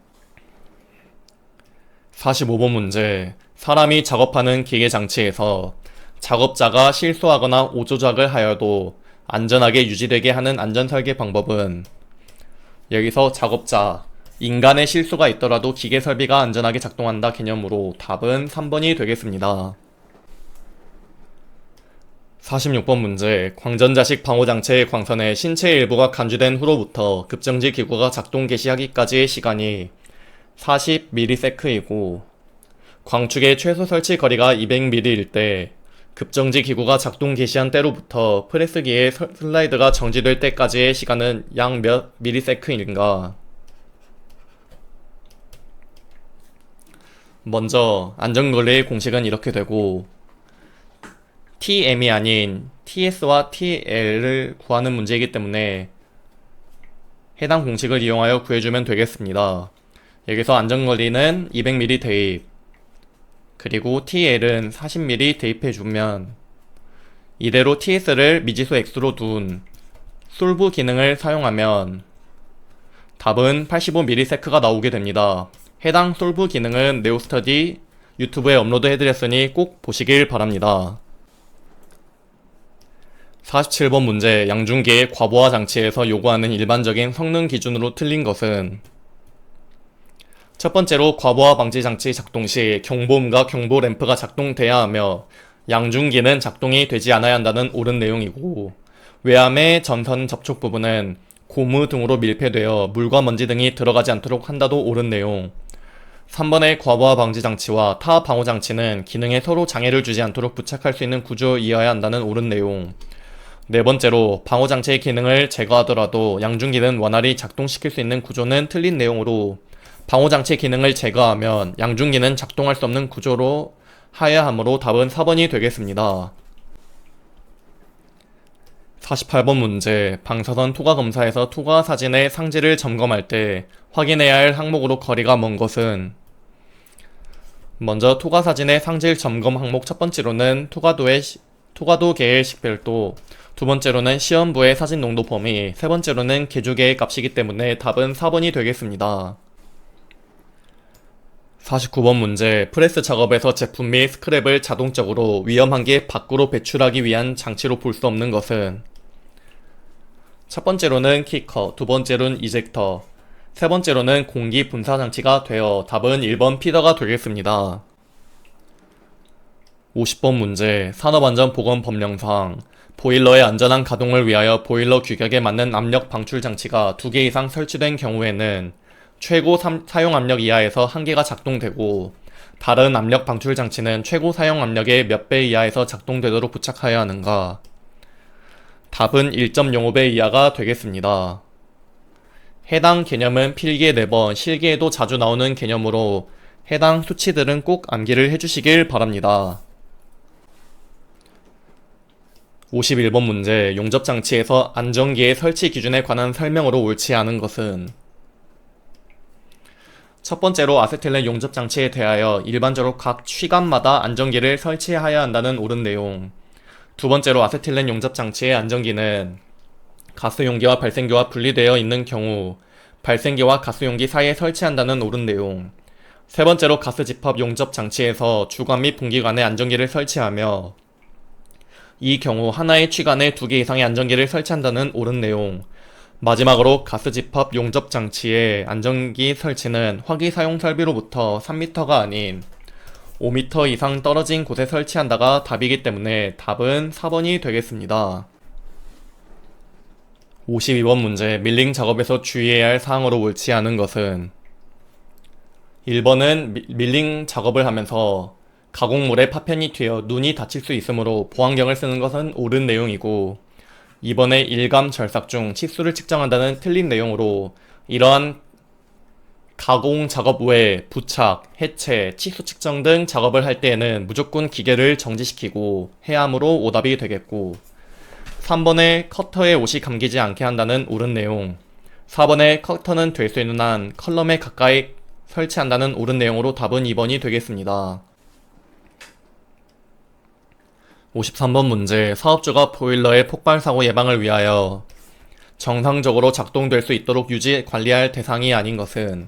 45번 문제. 사람이 작업하는 기계장치에서 작업자가 실수하거나 오조작을 하여도 안전하게 유지되게 하는 안전설계 방법은? 여기서 작업자, 인간의 실수가 있더라도 기계 설비가 안전하게 작동한다 개념으로 답은 3번이 되겠습니다. 46번 문제. 광전자식 방호장치의 광선에 신체 일부가 간주된 후로부터 급정지 기구가 작동 개시하기까지의 시간이 40ms이고 광축의 최소 설치 거리가 200ml일 때 급정지 기구가 작동 개시한 때로부터 프레스기의 슬라이드가 정지될 때까지의 시간은 약 몇 ms인가? 먼저 안전거리의 공식은 이렇게 되고, TM이 아닌 TS와 TL을 구하는 문제이기 때문에 해당 공식을 이용하여 구해주면 되겠습니다. 여기서 안전거리는 200mm 대입, 그리고 TL은 40mm 대입해주면 이대로 TS를 미지수 X로 둔 솔브 기능을 사용하면 답은 85ms가 나오게 됩니다. 해당 솔브 기능은 네오스터디 유튜브에 업로드 해드렸으니 꼭 보시길 바랍니다. 47번 문제, 양중기의 과부하 장치에서 요구하는 일반적인 성능 기준으로 틀린 것은 첫 번째로 과부하 방지 장치 작동 시 경보음과 경보 램프가 작동돼야 하며 양중기는 작동이 되지 않아야 한다는 옳은 내용이고, 외암의 전선 접촉 부분은 고무 등으로 밀폐되어 물과 먼지 등이 들어가지 않도록 한다도 옳은 내용. 3번의 과부하 방지 장치와 타 방호 장치는 기능에 서로 장애를 주지 않도록 부착할 수 있는 구조이어야 한다는 옳은 내용. 네 번째로 방호 장치의 기능을 제거하더라도 양중기는 원활히 작동시킬 수 있는 구조는 틀린 내용으로 방호 장치의 기능을 제거하면 양중기는 작동할 수 없는 구조로 하여야 하므로 답은 4번이 되겠습니다. 48번 문제, 방사선 투과 검사에서 투과 사진의 상지를 점검할 때 확인해야 할 항목으로 거리가 먼 것은 먼저 투과 사진의 상질 점검 항목 첫 번째로는 투과도계의 식별도, 두 번째로는 시험부의 사진 농도 범위, 세 번째로는 개조계의 값이기 때문에 답은 4번이 되겠습니다. 49번 문제, 프레스 작업에서 제품 및 스크랩을 자동적으로 위험 한계 밖으로 배출하기 위한 장치로 볼 수 없는 것은 첫 번째로는 키커, 두 번째로는 이젝터, 세 번째로는 공기 분사 장치가 되어 답은 1번 피더가 되겠습니다. 50번 문제, 산업안전보건법령상 보일러의 안전한 가동을 위하여 보일러 규격에 맞는 압력 방출 장치가 2개 이상 설치된 경우에는 최고 사용 압력 이하에서 1개가 작동되고 다른 압력 방출 장치는 최고 사용 압력의 몇 배 이하에서 작동되도록 부착하여야 하는가? 답은 1.05배 이하가 되겠습니다. 해당 개념은 필기에 4번, 실기에도 자주 나오는 개념으로 해당 수치들은 꼭 암기를 해주시길 바랍니다. 51번 문제, 용접장치에서 안전기의 설치 기준에 관한 설명으로 옳지 않은 것은 첫 번째로 아세틸렌 용접장치에 대하여 일반적으로 각 취감마다 안전기를 설치해야 한다는 옳은 내용. 두 번째로 아세틸렌 용접장치의 안전기는 가스용기와 발생기와 분리되어 있는 경우 발생기와 가스용기 사이에 설치한다는 옳은 내용. 세 번째로 가스집합 용접장치에서 주관 및 분기관에 안전기를 설치하며 이 경우 하나의 취관에 2개 이상의 안전기를 설치한다는 옳은 내용. 마지막으로 가스집합 용접장치의 안전기 설치는 화기 사용 설비로부터 3m가 아닌 5m 이상 떨어진 곳에 설치한다가 답이기 때문에 답은 4번이 되겠습니다. 52번 문제, 밀링 작업에서 주의해야 할 사항으로 옳지 않은 것은 1번은 밀링 작업을 하면서 가공물에 파편이 튀어 눈이 다칠 수 있으므로 보안경을 쓰는 것은 옳은 내용이고, 2번의 일감 절삭 중 치수를 측정한다는 틀린 내용으로 이러한 가공 작업 외에 부착, 해체, 치수 측정 등 작업을 할 때에는 무조건 기계를 정지시키고 해야 하므로 오답이 되겠고, 3번의 커터에 옷이 감기지 않게 한다는 옳은 내용, 4번의 커터는 될 수 있는 한 컬럼에 가까이 설치한다는 옳은 내용으로 답은 2번이 되겠습니다. 53번 문제, 사업주가 보일러의 폭발사고 예방을 위하여 정상적으로 작동될 수 있도록 유지, 관리할 대상이 아닌 것은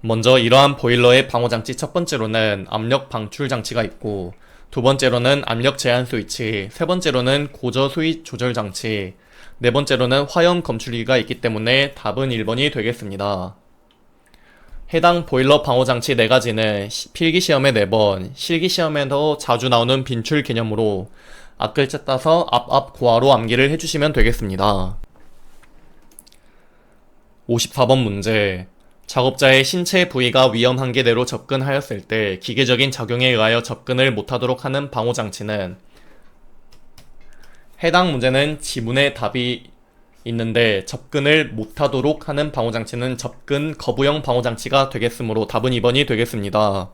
먼저 이러한 보일러의 방호장치 첫 번째로는 압력 방출 장치가 있고, 두 번째로는 압력 제한 스위치, 세 번째로는 고저 수위 조절 장치, 네 번째로는 화염 검출기가 있기 때문에 답은 1번이 되겠습니다. 해당 보일러 방호장치 4가지는 필기시험에 4번, 실기시험에도 자주 나오는 빈출 개념으로 앞글자 따서 앞 고하로 암기를 해주시면 되겠습니다. 54번 문제, 작업자의 신체 부위가 위험 한계대로 접근하였을 때 기계적인 작용에 의하여 접근을 못하도록 하는 방호장치는, 해당 문제는 지문에 답이 있는데 접근을 못하도록 하는 방호장치는 접근 거부형 방호장치가 되겠으므로 답은 2번이 되겠습니다.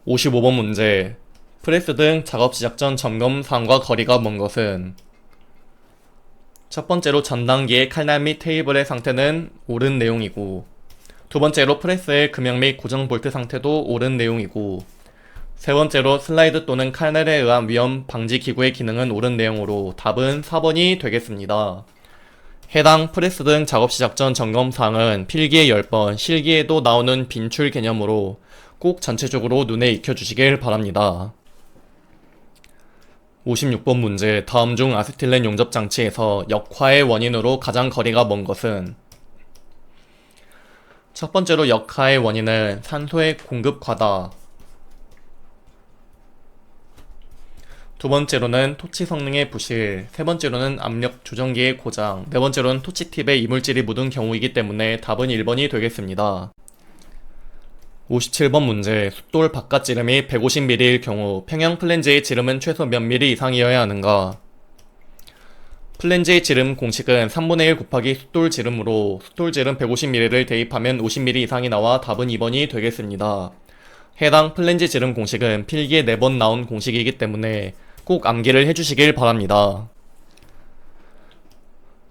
55번 문제, 프레스 등 작업 시작 전 점검 사항과 거리가 먼 것은 첫 번째로 전 단계의 칼날 및 테이블의 상태는 옳은 내용이고, 두 번째로 프레스의 금형 및 고정 볼트 상태도 옳은 내용이고, 세 번째로 슬라이드 또는 칼날에 의한 위험 방지 기구의 기능은 옳은 내용으로 답은 4번이 되겠습니다. 해당 프레스 등 작업 시작 전 점검사항은 필기에 10번, 실기에도 나오는 빈출 개념으로 꼭 전체적으로 눈에 익혀주시길 바랍니다. 56번 문제, 다음 중 아세틸렌 용접 장치에서 역화의 원인으로 가장 거리가 먼 것은? 첫 번째로 역화의 원인은 산소의 공급 과다. 두 번째로는 토치 성능의 부실, 세 번째로는 압력 조정기의 고장, 네 번째로는 토치 팁에 이물질이 묻은 경우이기 때문에 답은 1번이 되겠습니다. 57번 문제, 숫돌 바깥 지름이 150mm일 경우 평형 플랜지의 지름은 최소 몇 mm 이상이어야 하는가? 플랜지의 지름 공식은 3분의 1 곱하기 숫돌 지름으로 숫돌 지름 150mm를 대입하면 50mm 이상이 나와 답은 2번이 되겠습니다. 해당 플랜지 지름 공식은 필기에 4번 나온 공식이기 때문에 꼭 암기를 해주시길 바랍니다.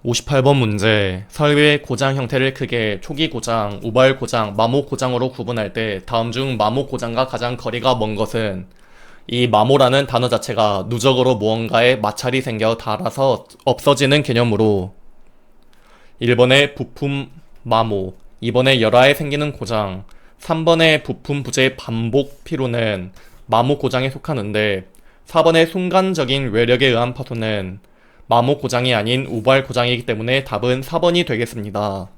58번 문제, 설비의 고장 형태를 크게 초기 고장, 우발 고장, 마모 고장으로 구분할 때 다음 중 마모 고장과 가장 거리가 먼 것은? 이 마모라는 단어 자체가 누적으로 무언가에 마찰이 생겨 닳아서 없어지는 개념으로 1번에 부품 마모, 2번에 열화에 생기는 고장, 3번에 부품 부재 반복 피로는 마모 고장에 속하는데 4번의 순간적인 외력에 의한 파손은 마모 고장이 아닌 우발 고장이기 때문에 답은 4번이 되겠습니다.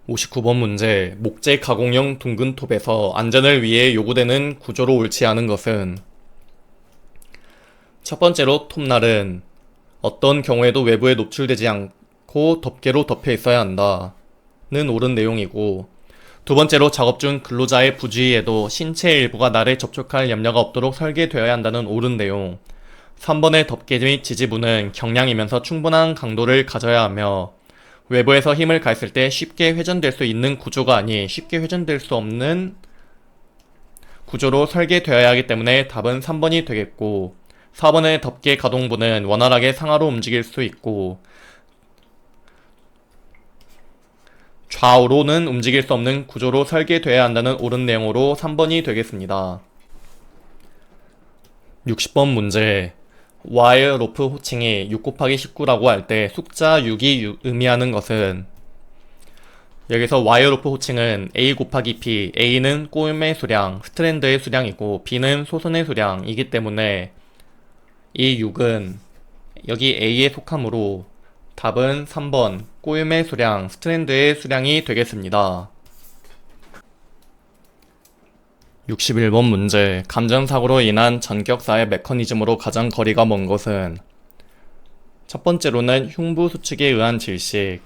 59번 문제, 목재 가공용 둥근 톱에서 안전을 위해 요구되는 구조로 옳지 않은 것은? 첫 번째로 톱날은 어떤 경우에도 외부에 노출되지 않고 덮개로 덮여 있어야 한다는 옳은 내용이고, 두 번째로 작업 중 근로자의 부주의에도 신체 일부가 날에 접촉할 염려가 없도록 설계되어야 한다는 옳은 내용, 3번의 덮개 및 지지부는 경량이면서 충분한 강도를 가져야 하며 외부에서 힘을 가했을 때 쉽게 회전될 수 있는 구조가 아닌 쉽게 회전될 수 없는 구조로 설계되어야 하기 때문에 답은 3번이 되겠고, 4번의 덮개 가동부는 원활하게 상하로 움직일 수 있고 좌우로는 움직일 수 없는 구조로 설계되어야 한다는 옳은 내용으로 3번이 되겠습니다. 60번 문제, 와이어 로프 호칭이 6 곱하기 19라고 할 때 숫자 6이 의미하는 것은? 여기서 와이어 로프 호칭은 A 곱하기 B, A는 꼬임의 수량, 스트랜드의 수량이고 B는 소선의 수량이기 때문에 이 6은 여기 A에 속하므로 답은 3번 꼬임의 수량, 스트랜드의 수량이 되겠습니다. 61번 문제, 감전사고로 인한 전격사의 메커니즘으로 가장 거리가 먼 것은? 첫 번째로는 흉부 수축에 의한 질식,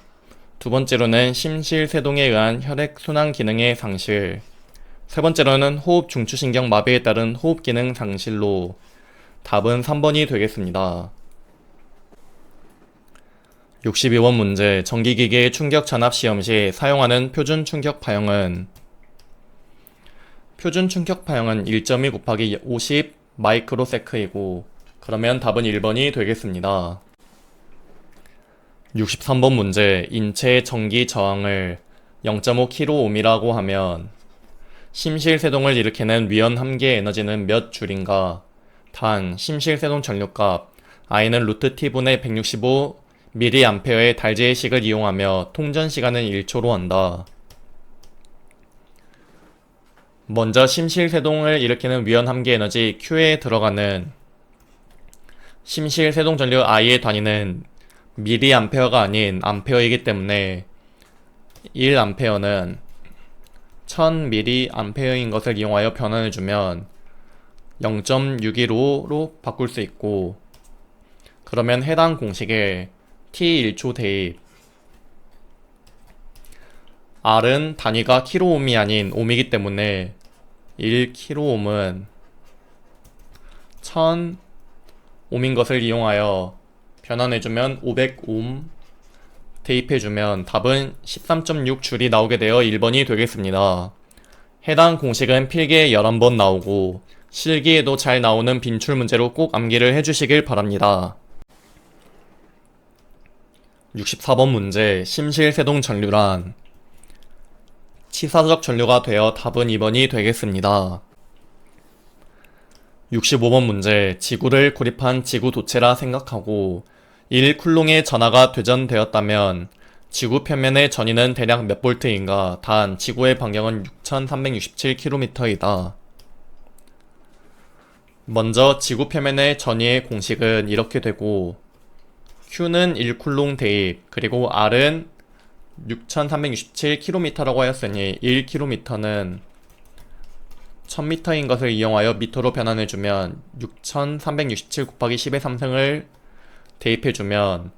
두 번째로는 심실세동에 의한 혈액순환 기능의 상실, 세 번째로는 호흡 중추신경 마비에 따른 호흡 기능 상실로 답은 3번이 되겠습니다. 62번 문제, 전기기계의 충격 전압 시험 시 사용하는 표준 충격 파형은? 표준 충격 파형은 1.2 곱하기 50 마이크로세크이고 그러면 답은 1번이 되겠습니다. 63번 문제, 인체의 전기 저항을 0.5kΩ이라고 하면 심실세동을 일으키는 위원 함계 에너지는 몇 줄인가? 단, 심실세동 전류값 I는 루트 T분의 165mA의 달재의식을 이용하며 통전 시간은 1초로 한다. 먼저 심실세동을 일으키는 위원 함계 에너지 Q에 들어가는 심실세동 전류 I의 단위는 mA가 아닌 암페어이기 때문에 1A는 1000mA인 것을 이용하여 변환해주면 0.615로 바꿀 수 있고, 그러면 해당 공식에 T1초 대입 R은 단위가 킬로옴이 아닌 옴이기 때문에 1kΩ은 1000옴인 것을 이용하여 변환해주면 500옴 대입해주면 답은 13.6줄이 나오게 되어 1번이 되겠습니다. 해당 공식은 필기에 11번 나오고 실기에도 잘 나오는 빈출 문제로 꼭 암기를 해주시길 바랍니다. 64번 문제 심실세동 전류란 치사적 전류가 되어 답은 2번이 되겠습니다. 65번 문제 지구를 고립한 지구 도체라 생각하고 1쿨롱의 전하가 되전되었다면 지구 표면의 전위는 대략 몇 볼트인가? 단 지구의 반경은 6367km이다. 먼저 지구 표면의 전위의 공식은 이렇게 되고 Q는 1쿨롱 대입 그리고 R은 6367km라고 하였으니 1km는 1000m인 것을 이용하여 미터로 변환해주면 6367 곱하기 10의 3승을 대입해주면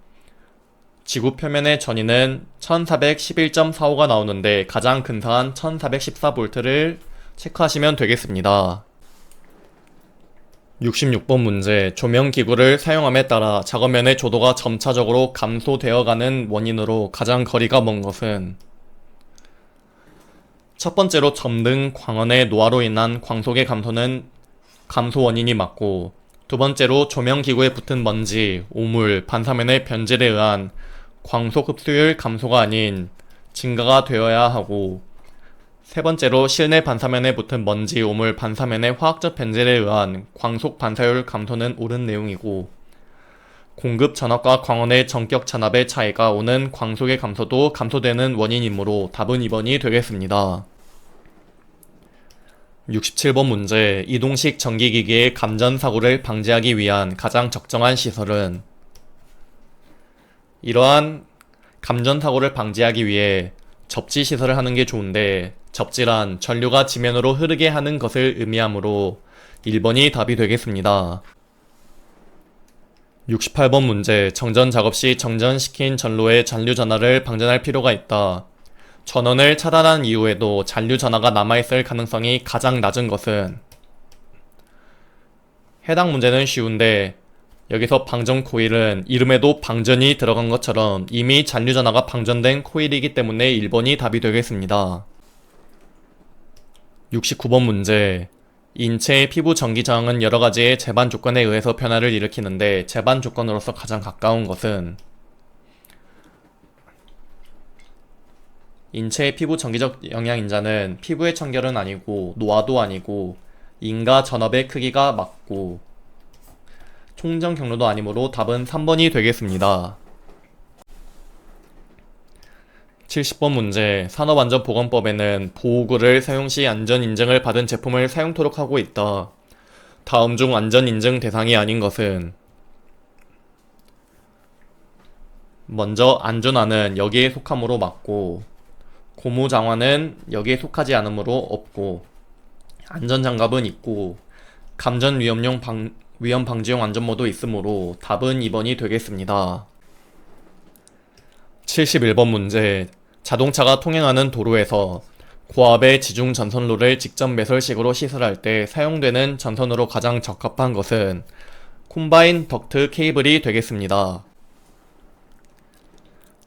지구 표면의 전위는 1411.45가 나오는데 가장 근사한 1414V를 체크하시면 되겠습니다. 66번 문제 조명기구를 사용함에 따라 작업면의 조도가 점차적으로 감소되어가는 원인으로 가장 거리가 먼 것은 첫 번째로 점등 광원의 노화로 인한 광속의 감소 원인이 맞고 두 번째로 조명기구에 붙은 먼지, 오물, 반사면의 변질에 의한 광속 흡수율 감소가 아닌 증가가 되어야 하고 세 번째로 실내 반사면에 붙은 먼지, 오물, 반사면의 화학적 변질에 의한 광속 반사율 감소는 옳은 내용이고 공급 전압과 광원의 전격 전압의 차이가 오는 광속의 감소도 감소되는 원인이므로 답은 2번이 되겠습니다. 67번 문제 이동식 전기기기의 감전사고를 방지하기 위한 가장 적정한 시설은 이러한 감전사고를 방지하기 위해 접지시설을 하는 게 좋은데 접지란 전류가 지면으로 흐르게 하는 것을 의미하므로 1번이 답이 되겠습니다. 68번 문제 정전 작업 시 정전시킨 전로의 잔류 전하를 방전할 필요가 있다. 전원을 차단한 이후에도 잔류 전하가 남아있을 가능성이 가장 낮은 것은 해당 문제는 쉬운데 여기서 방전 코일은 이름에도 방전이 들어간 것처럼 이미 잔류 전하가 방전된 코일이기 때문에 1번이 답이 되겠습니다. 69번 문제 인체의 피부 전기 저항은 여러가지의 제반 조건에 의해서 변화를 일으키는데 제반 조건으로서 가장 가까운 것은 인체의 피부 전기적 영향인자는 피부의 청결은 아니고 노화도 아니고 인과 전업의 크기가 맞고 총정 경로도 아니므로 답은 3번이 되겠습니다. 70번 문제 산업안전보건법에는 보호구를 사용시 안전인증을 받은 제품을 사용토록 하고 있다. 다음 중 안전인증 대상이 아닌 것은 먼저 안전화는 여기에 속함으로 맞고 고무장화는 여기에 속하지 않으므로 없고 안전장갑은 있고 감전 위험 방지용 안전모도 있으므로 답은 2번이 되겠습니다. 71번 문제 자동차가 통행하는 도로에서 고압의 지중 전선로를 직접 매설식으로 시설할 때 사용되는 전선으로 가장 적합한 것은 콤바인 덕트 케이블이 되겠습니다.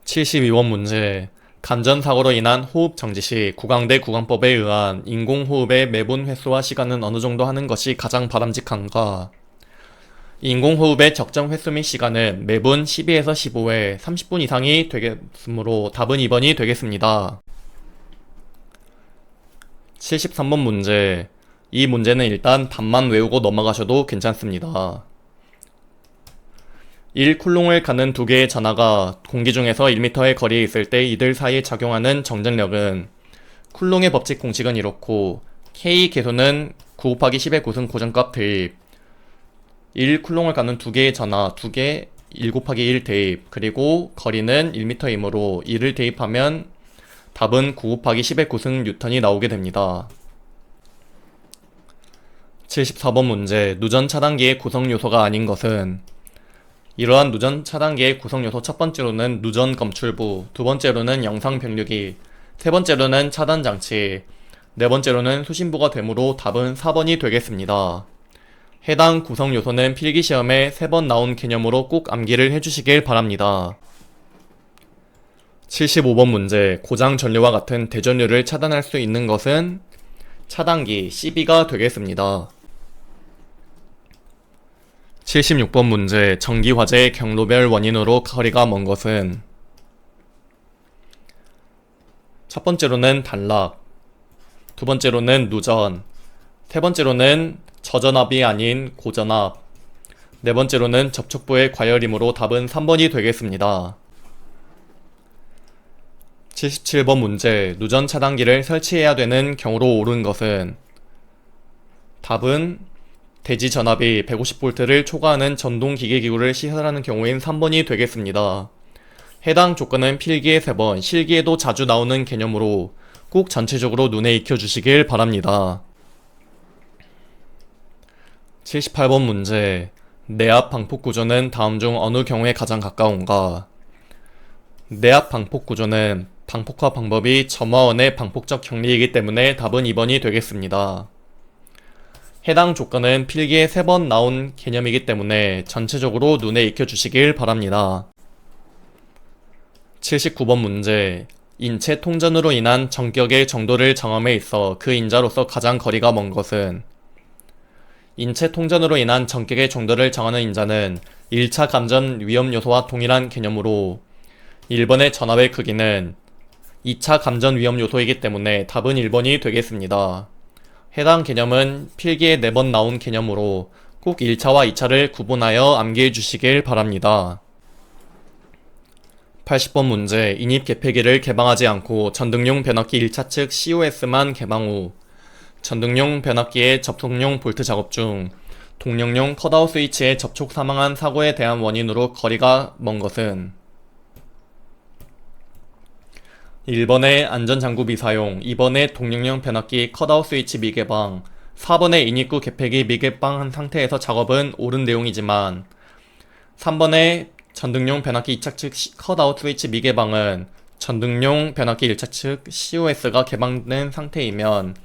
72번 문제 감전사고로 인한 호흡 정지 시 구강대 구강법에 의한 인공호흡의 매분 횟수와 시간은 어느 정도 하는 것이 가장 바람직한가? 인공호흡의 적정 횟수 및 시간은 매분 12에서 15회 30분 이상이 되겠으므로 답은 2번이 되겠습니다. 73번 문제 이 문제는 일단 답만 외우고 넘어가셔도 괜찮습니다. 1쿨롱을 갖는 두 개의 전하가 공기 중에서 1m의 거리에 있을 때 이들 사이에 작용하는 정전력은 쿨롱의 법칙 공식은 이렇고 K 계수는 9 곱하기 10의 9승 고정값 대입 1쿨롱을 갖는 두 개의 전하 2개 1 곱하기 1 대입 그리고 거리는 1m이므로 1을 대입하면 답은 9 곱하기 10의 9승 뉴턴이 나오게 됩니다. 74번 문제 누전 차단기의 구성 요소가 아닌 것은 이러한 누전 차단기의 구성 요소 첫 번째로는 누전 검출부, 두 번째로는 영상 병력이, 세 번째로는 차단 장치, 네 번째로는 수신부가 되므로 답은 4번이 되겠습니다. 해당 구성 요소는 필기시험에 3번 나온 개념으로 꼭 암기를 해주시길 바랍니다. 75번 문제 고장 전류와 같은 대전류를 차단할 수 있는 것은 차단기 CB가 되겠습니다. 76번 문제 전기화재의 경로별 원인으로 거리가 먼 것은 첫 번째로는 단락, 두 번째로는 누전, 세 번째로는 저전압이 아닌 고전압, 네 번째로는 접촉부의 과열이므로 답은 3번이 되겠습니다. 77번 문제, 누전 차단기를 설치해야 되는 경우로 옳은 것은 답은 대지 전압이 150V를 초과하는 전동기계기구를 시설하는 경우인 3번이 되겠습니다. 해당 조건은 필기에 3번, 실기에도 자주 나오는 개념으로 꼭 전체적으로 눈에 익혀주시길 바랍니다. 78번 문제, 내압 방폭 구조는 다음 중 어느 경우에 가장 가까운가? 내압 방폭 구조는 방폭화 방법이 점화원의 방폭적 격리이기 때문에 답은 2번이 되겠습니다. 해당 조건은 필기에 3번 나온 개념이기 때문에 전체적으로 눈에 익혀주시길 바랍니다. 79번 문제, 인체 통전으로 인한 전격의 정도를 정함에 있어 그 인자로서 가장 거리가 먼 것은 인체 통전으로 인한 전격의 정도를 정하는 인자는 1차 감전 위험 요소와 동일한 개념으로 1번의 전압의 크기는 2차 감전 위험 요소이기 때문에 답은 1번이 되겠습니다. 해당 개념은 필기에 4번 나온 개념으로 꼭 1차와 2차를 구분하여 암기해 주시길 바랍니다. 80번 문제, 인입 개폐기를 개방하지 않고 전등용 변압기 1차 측 COS만 개방 후 전등용 변압기의 접속용 볼트 작업 중 동력용 컷아웃 스위치에 접촉 사망한 사고에 대한 원인으로 거리가 먼 것은 1번의 안전장구 미사용, 2번의 동력용 변압기 컷아웃 스위치 미개방, 4번의 인입구 개폐기 미개방한 상태에서 작업은 옳은 내용이지만 3번의 전등용 변압기 2차 측 컷아웃 스위치 미개방은 전등용 변압기 1차 측 COS가 개방된 상태이면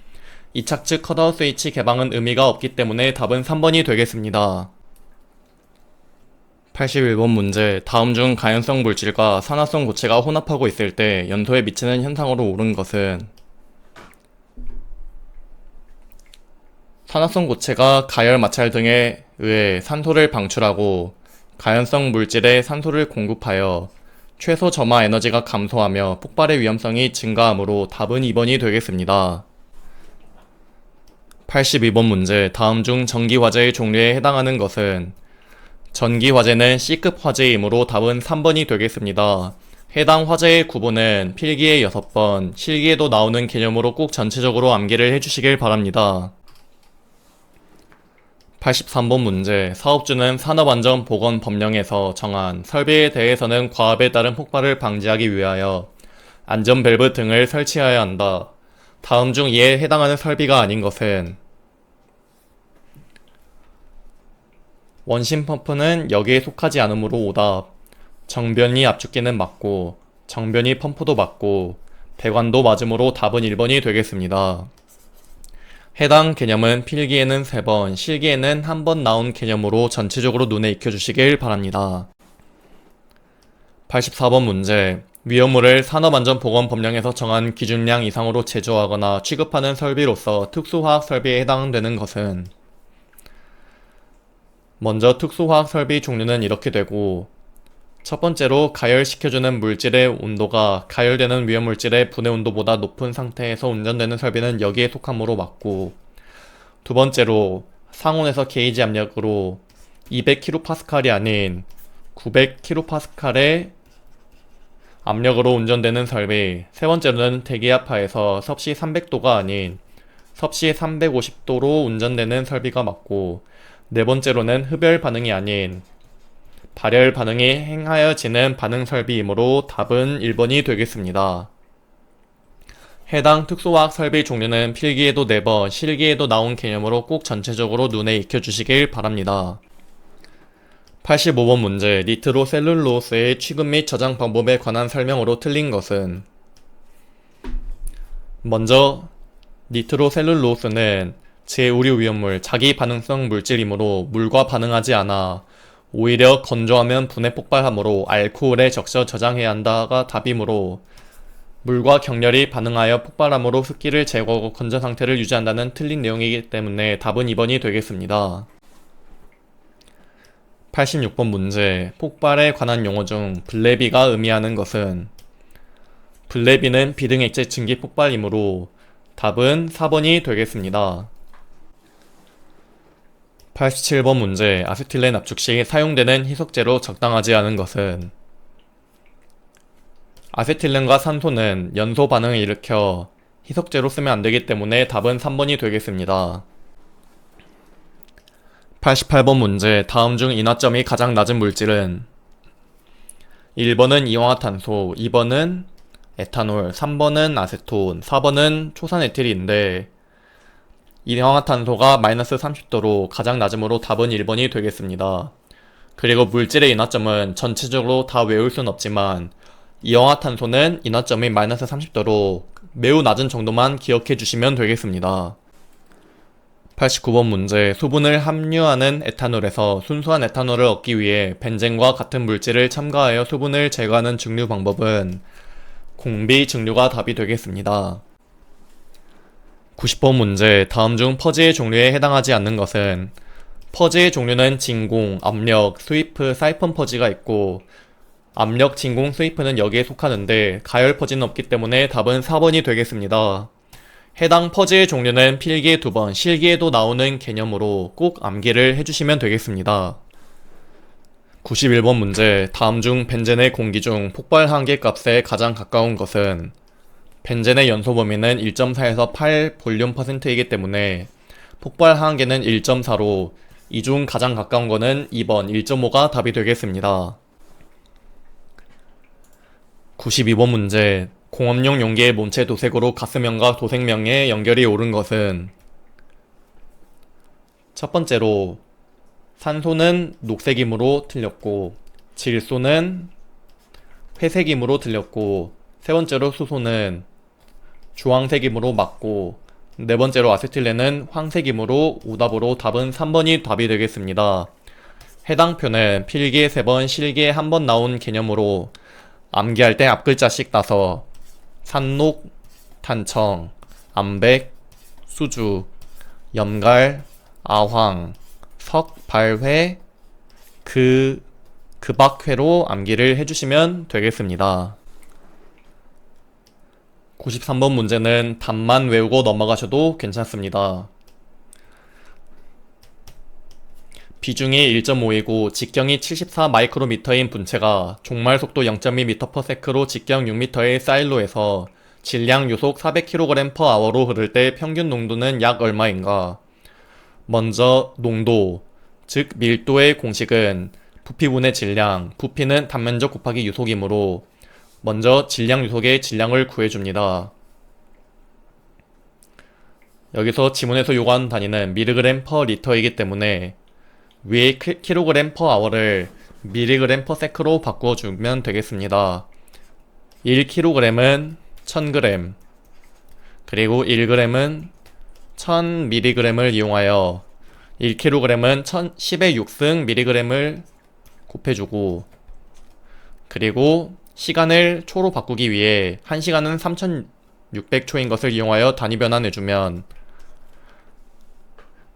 2차 측 컷아웃 스위치 개방은 의미가 없기 때문에 답은 3번이 되겠습니다. 81번 문제, 다음 중 가연성 물질과 산화성 고체가 혼합하고 있을 때 연소에 미치는 현상으로 옳은 것은 산화성 고체가 가열 마찰 등에 의해 산소를 방출하고 가연성 물질에 산소를 공급하여 최소 점화 에너지가 감소하며 폭발의 위험성이 증가하므로 답은 2번이 되겠습니다. 82번 문제, 다음 중 전기화재의 종류에 해당하는 것은 전기화재는 C급 화재이므로 답은 3번이 되겠습니다. 해당 화재의 구분은 필기에 6번, 실기에도 나오는 개념으로 꼭 전체적으로 암기를 해주시길 바랍니다. 83번 문제, 사업주는 산업안전보건법령에서 정한 설비에 대해서는 과압에 따른 폭발을 방지하기 위하여 안전밸브 등을 설치해야 한다. 다음 중 이에 해당하는 설비가 아닌 것은 원심 펌프는 여기에 속하지 않으므로 오답, 정변이 압축기는 맞고 정변이 펌프도 맞고 배관도 맞으므로 답은 1번이 되겠습니다. 해당 개념은 필기에는 3번, 실기에는 1번 나온 개념으로 전체적으로 눈에 익혀주시길 바랍니다. 84번 문제, 위험물을 산업안전보건법령에서 정한 기준량 이상으로 제조하거나 취급하는 설비로서 특수화학 설비에 해당되는 것은 먼저 특수화학 설비 종류는 이렇게 되고, 첫 번째로 가열시켜주는 물질의 온도가 가열되는 위험물질의 분해 온도보다 높은 상태에서 운전되는 설비는 여기에 속하므로 맞고, 두 번째로 상온에서 게이지 압력으로 200kPa이 아닌 900kPa의 압력으로 운전되는 설비, 세 번째로는 대기압하에서 섭씨 300도가 아닌 섭씨 350도로 운전되는 설비가 맞고, 네 번째로는 흡열 반응이 아닌 발열 반응이 행하여지는 반응 설비이므로 답은 1번이 되겠습니다. 해당 특수화학 설비 종류는 필기에도 4번, 실기에도 나온 개념으로 꼭 전체적으로 눈에 익혀주시길 바랍니다. 85번 문제, 니트로셀룰로스의 취급 및 저장 방법에 관한 설명으로 틀린 것은 먼저 니트로셀룰로스는 제5류 위험물, 자기 반응성 물질이므로 물과 반응하지 않아 오히려 건조하면 분해 폭발하므로 알코올에 적셔 저장해야 한다가 답이므로 물과 격렬히 반응하여 폭발함으로 습기를 제거하고 건조 상태를 유지한다는 틀린 내용이기 때문에 답은 2번이 되겠습니다. 86번 문제, 폭발에 관한 용어 중 블레비가 의미하는 것은 블레비는 비등액체 증기 폭발이므로 답은 4번이 되겠습니다. 87번 문제, 아세틸렌 압축 시 사용되는 희석제로 적당하지 않은 것은? 아세틸렌과 산소는 연소 반응을 일으켜 희석제로 쓰면 안되기 때문에 답은 3번이 되겠습니다. 88번 문제, 다음 중 인화점이 가장 낮은 물질은? 1번은 이황화탄소, 2번은 에탄올, 3번은 아세톤, 4번은 초산에틸인데 이황화탄소가 마이너스 30도로 가장 낮으므로 답은 1번이 되겠습니다. 그리고 물질의 인화점은 전체적으로 다 외울 순 없지만 이황화탄소는 인화점이 마이너스 30도로 매우 낮은 정도만 기억해 주시면 되겠습니다. 89번 문제, 수분을 함유하는 에탄올에서 순수한 에탄올을 얻기 위해 벤젠과 같은 물질을 첨가하여 수분을 제거하는 증류 방법은 공비 증류가 답이 되겠습니다. 90번 문제, 다음 중 퍼지의 종류에 해당하지 않는 것은? 퍼지의 종류는 진공, 압력, 스위프, 사이펀 퍼지가 있고 압력, 진공, 스위프는 여기에 속하는데 가열 퍼지는 없기 때문에 답은 4번이 되겠습니다. 해당 퍼지의 종류는 필기에 2번, 실기에도 나오는 개념으로 꼭 암기를 해주시면 되겠습니다. 91번 문제, 다음 중 벤젠의 공기 중 폭발 한계값에 가장 가까운 것은? 벤젠의 연소 범위는 1.4에서 8 볼륨 %이기 때문에 폭발 한계는 1.4로 이 중 가장 가까운 거는 2번 1.5가 답이 되겠습니다. 92번 문제, 공업용 용기의 몸체 도색으로 가스면과 도색면에 연결이 옳은 것은? 첫 번째로 산소는 녹색이므로 틀렸고 질소는 회색이므로 틀렸고 세 번째로 수소는 주황색이므로 맞고 네 번째로 아세틸렌은 황색이므로 오답으로 답은 3번이 답이 되겠습니다. 해당 표는 필기에 3번, 실기에 1번 나온 개념으로 암기할 때 앞글자씩 따서 산녹, 탄청, 암백, 수주, 염갈, 아황, 석, 발회, 극박회로 암기를 해주시면 되겠습니다. 93번 문제는 답만 외우고 넘어가셔도 괜찮습니다. 비중이 1.5이고 직경이 74 마이크로미터인 분체가 종말 속도 0.2m/s로 직경 6m의 사일로에서 질량 요속 400kg/h로 흐를 때 평균 농도는 약 얼마인가? 먼저 농도, 즉 밀도의 공식은 부피분의 질량, 부피는 단면적 곱하기 유속이므로 먼저 질량 유속의 질량을 구해줍니다. 여기서 지문에서 요구하는 단위는 미리그램 퍼 리터이기 때문에 위에 킬로그램 퍼 아워를 미리그램 퍼 세크로 바꾸어주면 되겠습니다. 1kg은 1000g, 그리고 1g은 1000mg을 이용하여 1kg은 10의 6승 mg을 곱해주고 그리고 시간을 초로 바꾸기 위해 1시간은 3600초인 것을 이용하여 단위 변환해주면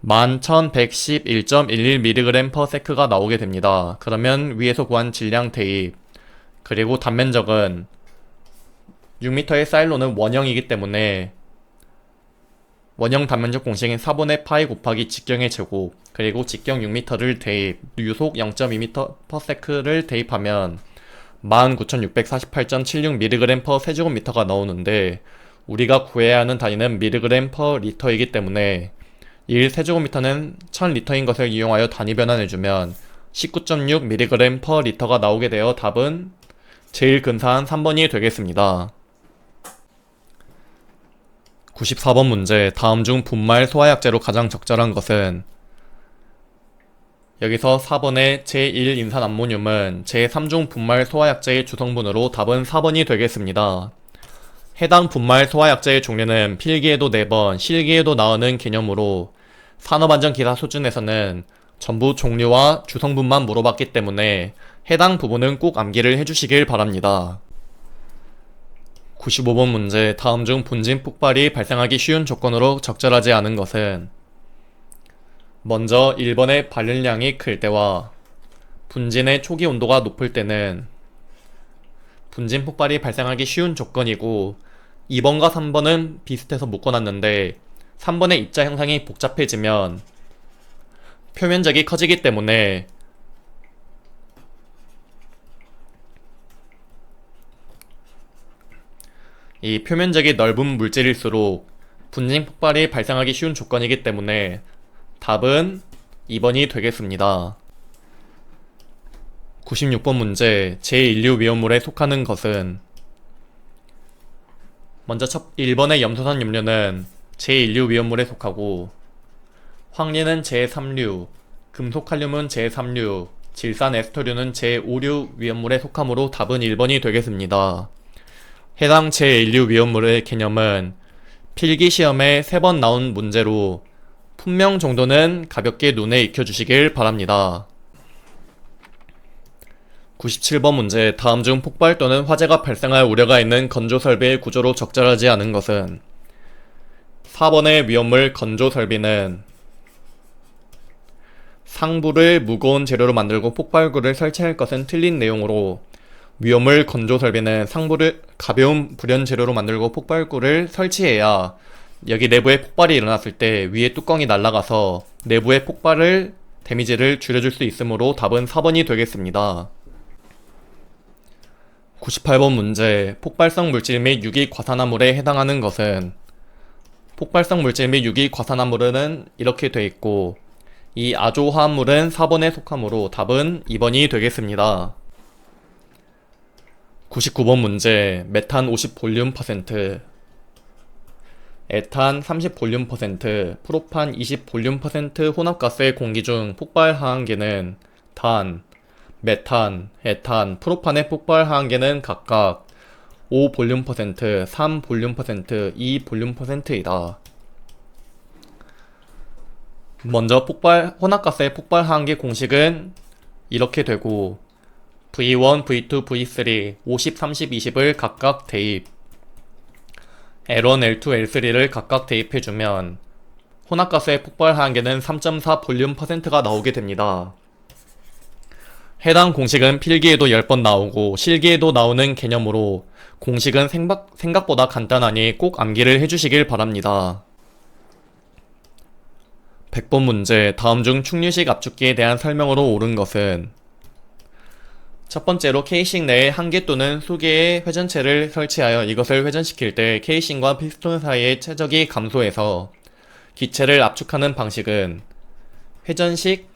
11111.11mg/s가 나오게 됩니다. 그러면 위에서 구한 질량 대입 그리고 단면적은 6m의 사일로는 원형이기 때문에 원형 단면적 공식인 4분의 파이 곱하기 직경의 제곱 그리고 직경 6m를 대입 유속 0.2m/s를 대입하면 19648.76mg/세제곱미터가 나오는데 우리가 구해야 하는 단위는 mg/L이기 때문에 1세제곱미터는 1000L인 것을 이용하여 단위 변환해주면 19.6mg/L가 나오게 되어 답은 제일 근사한 3번이 되겠습니다. 94번 문제, 다음 중 분말 소화약제로 가장 적절한 것은? 여기서 4번의 제1인산암모늄은 제3중 분말 소화약제의 주성분으로 답은 4번이 되겠습니다. 해당 분말 소화약제의 종류는 필기에도 4번, 실기에도 나오는 개념으로 산업안전기사 수준에서는 전부 종류와 주성분만 물어봤기 때문에 해당 부분은 꼭 암기를 해주시길 바랍니다. 95번 문제, 다음 중 분진 폭발이 발생하기 쉬운 조건으로 적절하지 않은 것은? 먼저 1번의 발열량이 클 때와 분진의 초기 온도가 높을 때는 분진 폭발이 발생하기 쉬운 조건이고 2번과 3번은 비슷해서 묶어놨는데 3번의 입자 형상이 복잡해지면 표면적이 커지기 때문에 이 표면적이 넓은 물질일수록 분진 폭발이 발생하기 쉬운 조건이기 때문에 답은 2번이 되겠습니다. 96번 문제, 제1류 위험물에 속하는 것은 먼저 1번의 염소산 염료는 제1류 위험물에 속하고 황리는 제3류, 금속칼륨은 제3류, 질산 에스터류는 제5류 위험물에 속하므로 답은 1번이 되겠습니다. 해당 제1류 위험물의 개념은 필기시험에 3번 나온 문제로 품명 정도는 가볍게 눈에 익혀주시길 바랍니다. 97번 문제, 다음 중 폭발 또는 화재가 발생할 우려가 있는 건조설비의 구조로 적절하지 않은 것은 4번의 위험물 건조설비는 상부를 무거운 재료로 만들고 폭발구를 설치할 것은 틀린 내용으로 위험물 건조설비는 상부를 가벼운 불연 재료로 만들고 폭발구를 설치해야 여기 내부에 폭발이 일어났을 때 위에 뚜껑이 날아가서 내부의 폭발을 데미지를 줄여줄 수 있으므로 답은 4번이 되겠습니다. 98번 문제, 폭발성 물질 및 유기과산화물에 해당하는 것은 폭발성 물질 및 유기과산화물은 이렇게 돼 있고 이 아조화합물은 4번에 속하므로 답은 2번이 되겠습니다. 99번 문제, 메탄 50볼륨 %, 에탄 30볼륨 %, 프로판 20볼륨 % 혼합가스의 공기 중 폭발 하한계는 단, 메탄, 에탄, 프로판의 폭발 하한계는 각각 5볼륨 %, 3볼륨 %, 2볼륨 %이다. 먼저 혼합가스의 폭발 하한계 공식은 이렇게 되고 V1, V2, V3, 50, 30, 20을 각각 대입 L1, L2, L3를 각각 대입해주면 혼합가스의 폭발 하한계는 3.4볼륨 %가 나오게 됩니다. 해당 공식은 필기에도 10번 나오고 실기에도 나오는 개념으로 공식은 생각보다 간단하니 꼭 암기를 해주시길 바랍니다. 100번 문제, 다음 중 충류식 압축기에 대한 설명으로 옳은 것은 첫 번째로 케이싱 내에 한 개 또는 수개의 회전체를 설치하여 이것을 회전시킬 때 케이싱과 피스톤 사이의 최적이 감소해서 기체를 압축하는 방식은 회전식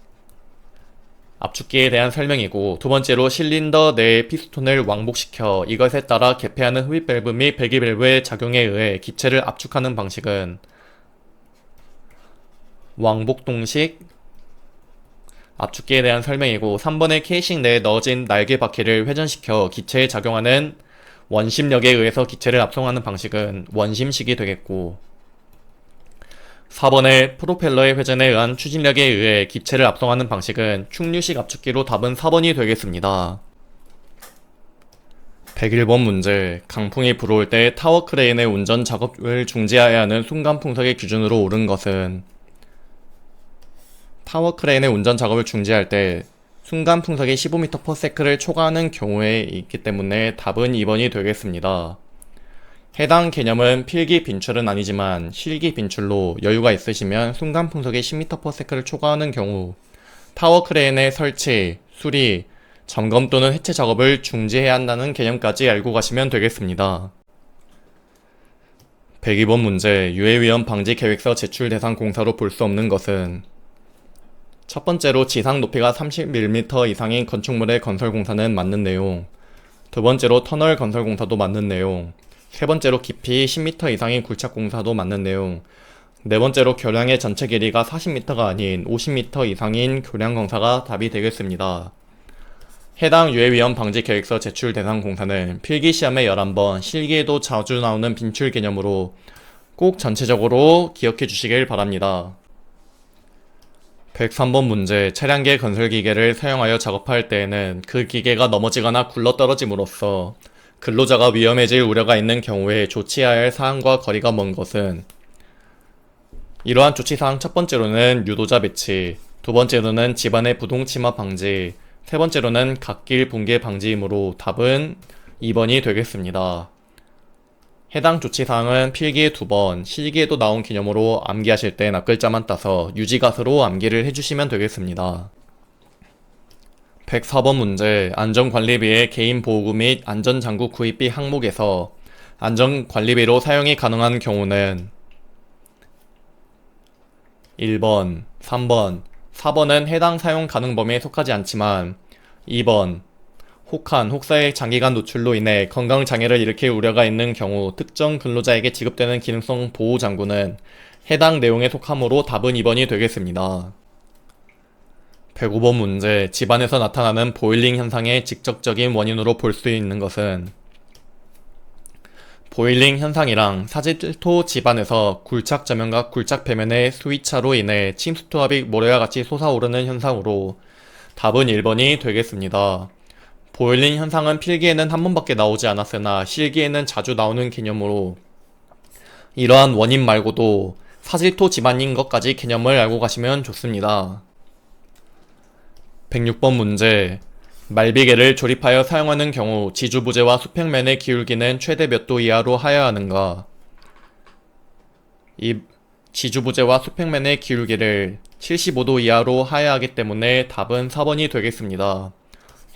압축기에 대한 설명이고, 두 번째로 실린더 내의 피스톤을 왕복시켜 이것에 따라 개폐하는 흡입 밸브 및 배기 밸브의 작용에 의해 기체를 압축하는 방식은 왕복동식 압축기에 대한 설명이고, 3번의 케이싱 내에 넣어진 날개 바퀴를 회전시켜 기체에 작용하는 원심력에 의해서 기체를 압송하는 방식은 원심식이 되겠고, 4번의 프로펠러의 회전에 의한 추진력에 의해 기체를 압송하는 방식은 충류식 압축기로 답은 4번이 되겠습니다. 101번 문제, 강풍이 불어올 때 타워 크레인의 운전 작업을 중지해야 하는 순간 풍속의 기준으로 옳은 것은 타워 크레인의 운전 작업을 중지할 때 순간 풍속이 15m/s를 초과하는 경우에 있기 때문에 답은 2번이 되겠습니다. 해당 개념은 필기 빈출은 아니지만 실기 빈출로 여유가 있으시면 순간 풍속이 10m/s를 초과하는 경우 타워 크레인의 설치, 수리, 점검 또는 해체 작업을 중지해야 한다는 개념까지 알고 가시면 되겠습니다. 102번 문제, 유해위험 방지 계획서 제출 대상 공사로 볼 수 없는 것은 첫 번째로 지상 높이가 31m 이상인 건축물의 건설 공사는 맞는 내용, 두 번째로 터널 건설 공사도 맞는 내용, 세 번째로 깊이 10m 이상인 굴착 공사도 맞는 내용, 네 번째로 교량의 전체 길이가 40m가 아닌 50m 이상인 교량 공사가 답이 되겠습니다. 해당 유해위험 방지 계획서 제출 대상 공사는 필기시험에 11번, 실기에도 자주 나오는 빈출 개념으로 꼭 전체적으로 기억해 주시길 바랍니다. 103번 문제, 차량계 건설기계를 사용하여 작업할 때에는 그 기계가 넘어지거나 굴러떨어짐으로써 근로자가 위험해질 우려가 있는 경우에 조치해야 할 사항과 거리가 먼 것은 이러한 조치사항 첫 번째로는 유도자 배치, 두 번째로는 집안의 부동침하 방지, 세 번째로는 갓길 붕괴 방지이므로 답은 2번이 되겠습니다. 해당 조치사항은 필기에 2번, 실기에도 나온 개념으로 암기하실 땐 앞글자만 따서 유지가스로 암기를 해주시면 되겠습니다. 104번 문제, 안전관리비의 개인보호구 및 안전장구 구입비 항목에서 안전관리비로 사용이 가능한 경우는 1번, 3번, 4번은 해당 사용 가능 범위에 속하지 않지만 2번, 혹한, 혹사의 장기간 노출로 인해 건강장애를 일으킬 우려가 있는 경우 특정 근로자에게 지급되는 기능성 보호장구는 해당 내용에 속하므로 답은 2번이 되겠습니다. 105번 문제, 집안에서 나타나는 보일링 현상의 직접적인 원인으로 볼 수 있는 것은 보일링 현상이랑 사질토 집안에서 굴착 저면과 굴착 배면의 수위차로 인해 침수토합이 모래와 같이 솟아오르는 현상으로 답은 1번이 되겠습니다. 보일링 현상은 필기에는 한 번밖에 나오지 않았으나 실기에는 자주 나오는 개념으로 이러한 원인 말고도 사질토 집안인 것까지 개념을 알고 가시면 좋습니다. 106번 문제, 말비계를 조립하여 사용하는 경우 지주부재와 수평면의 기울기는 최대 몇 도 이하로 하여야 하는가? 이 지주부재와 수평면의 기울기를 75도 이하로 하여야 하기 때문에 답은 4번이 되겠습니다.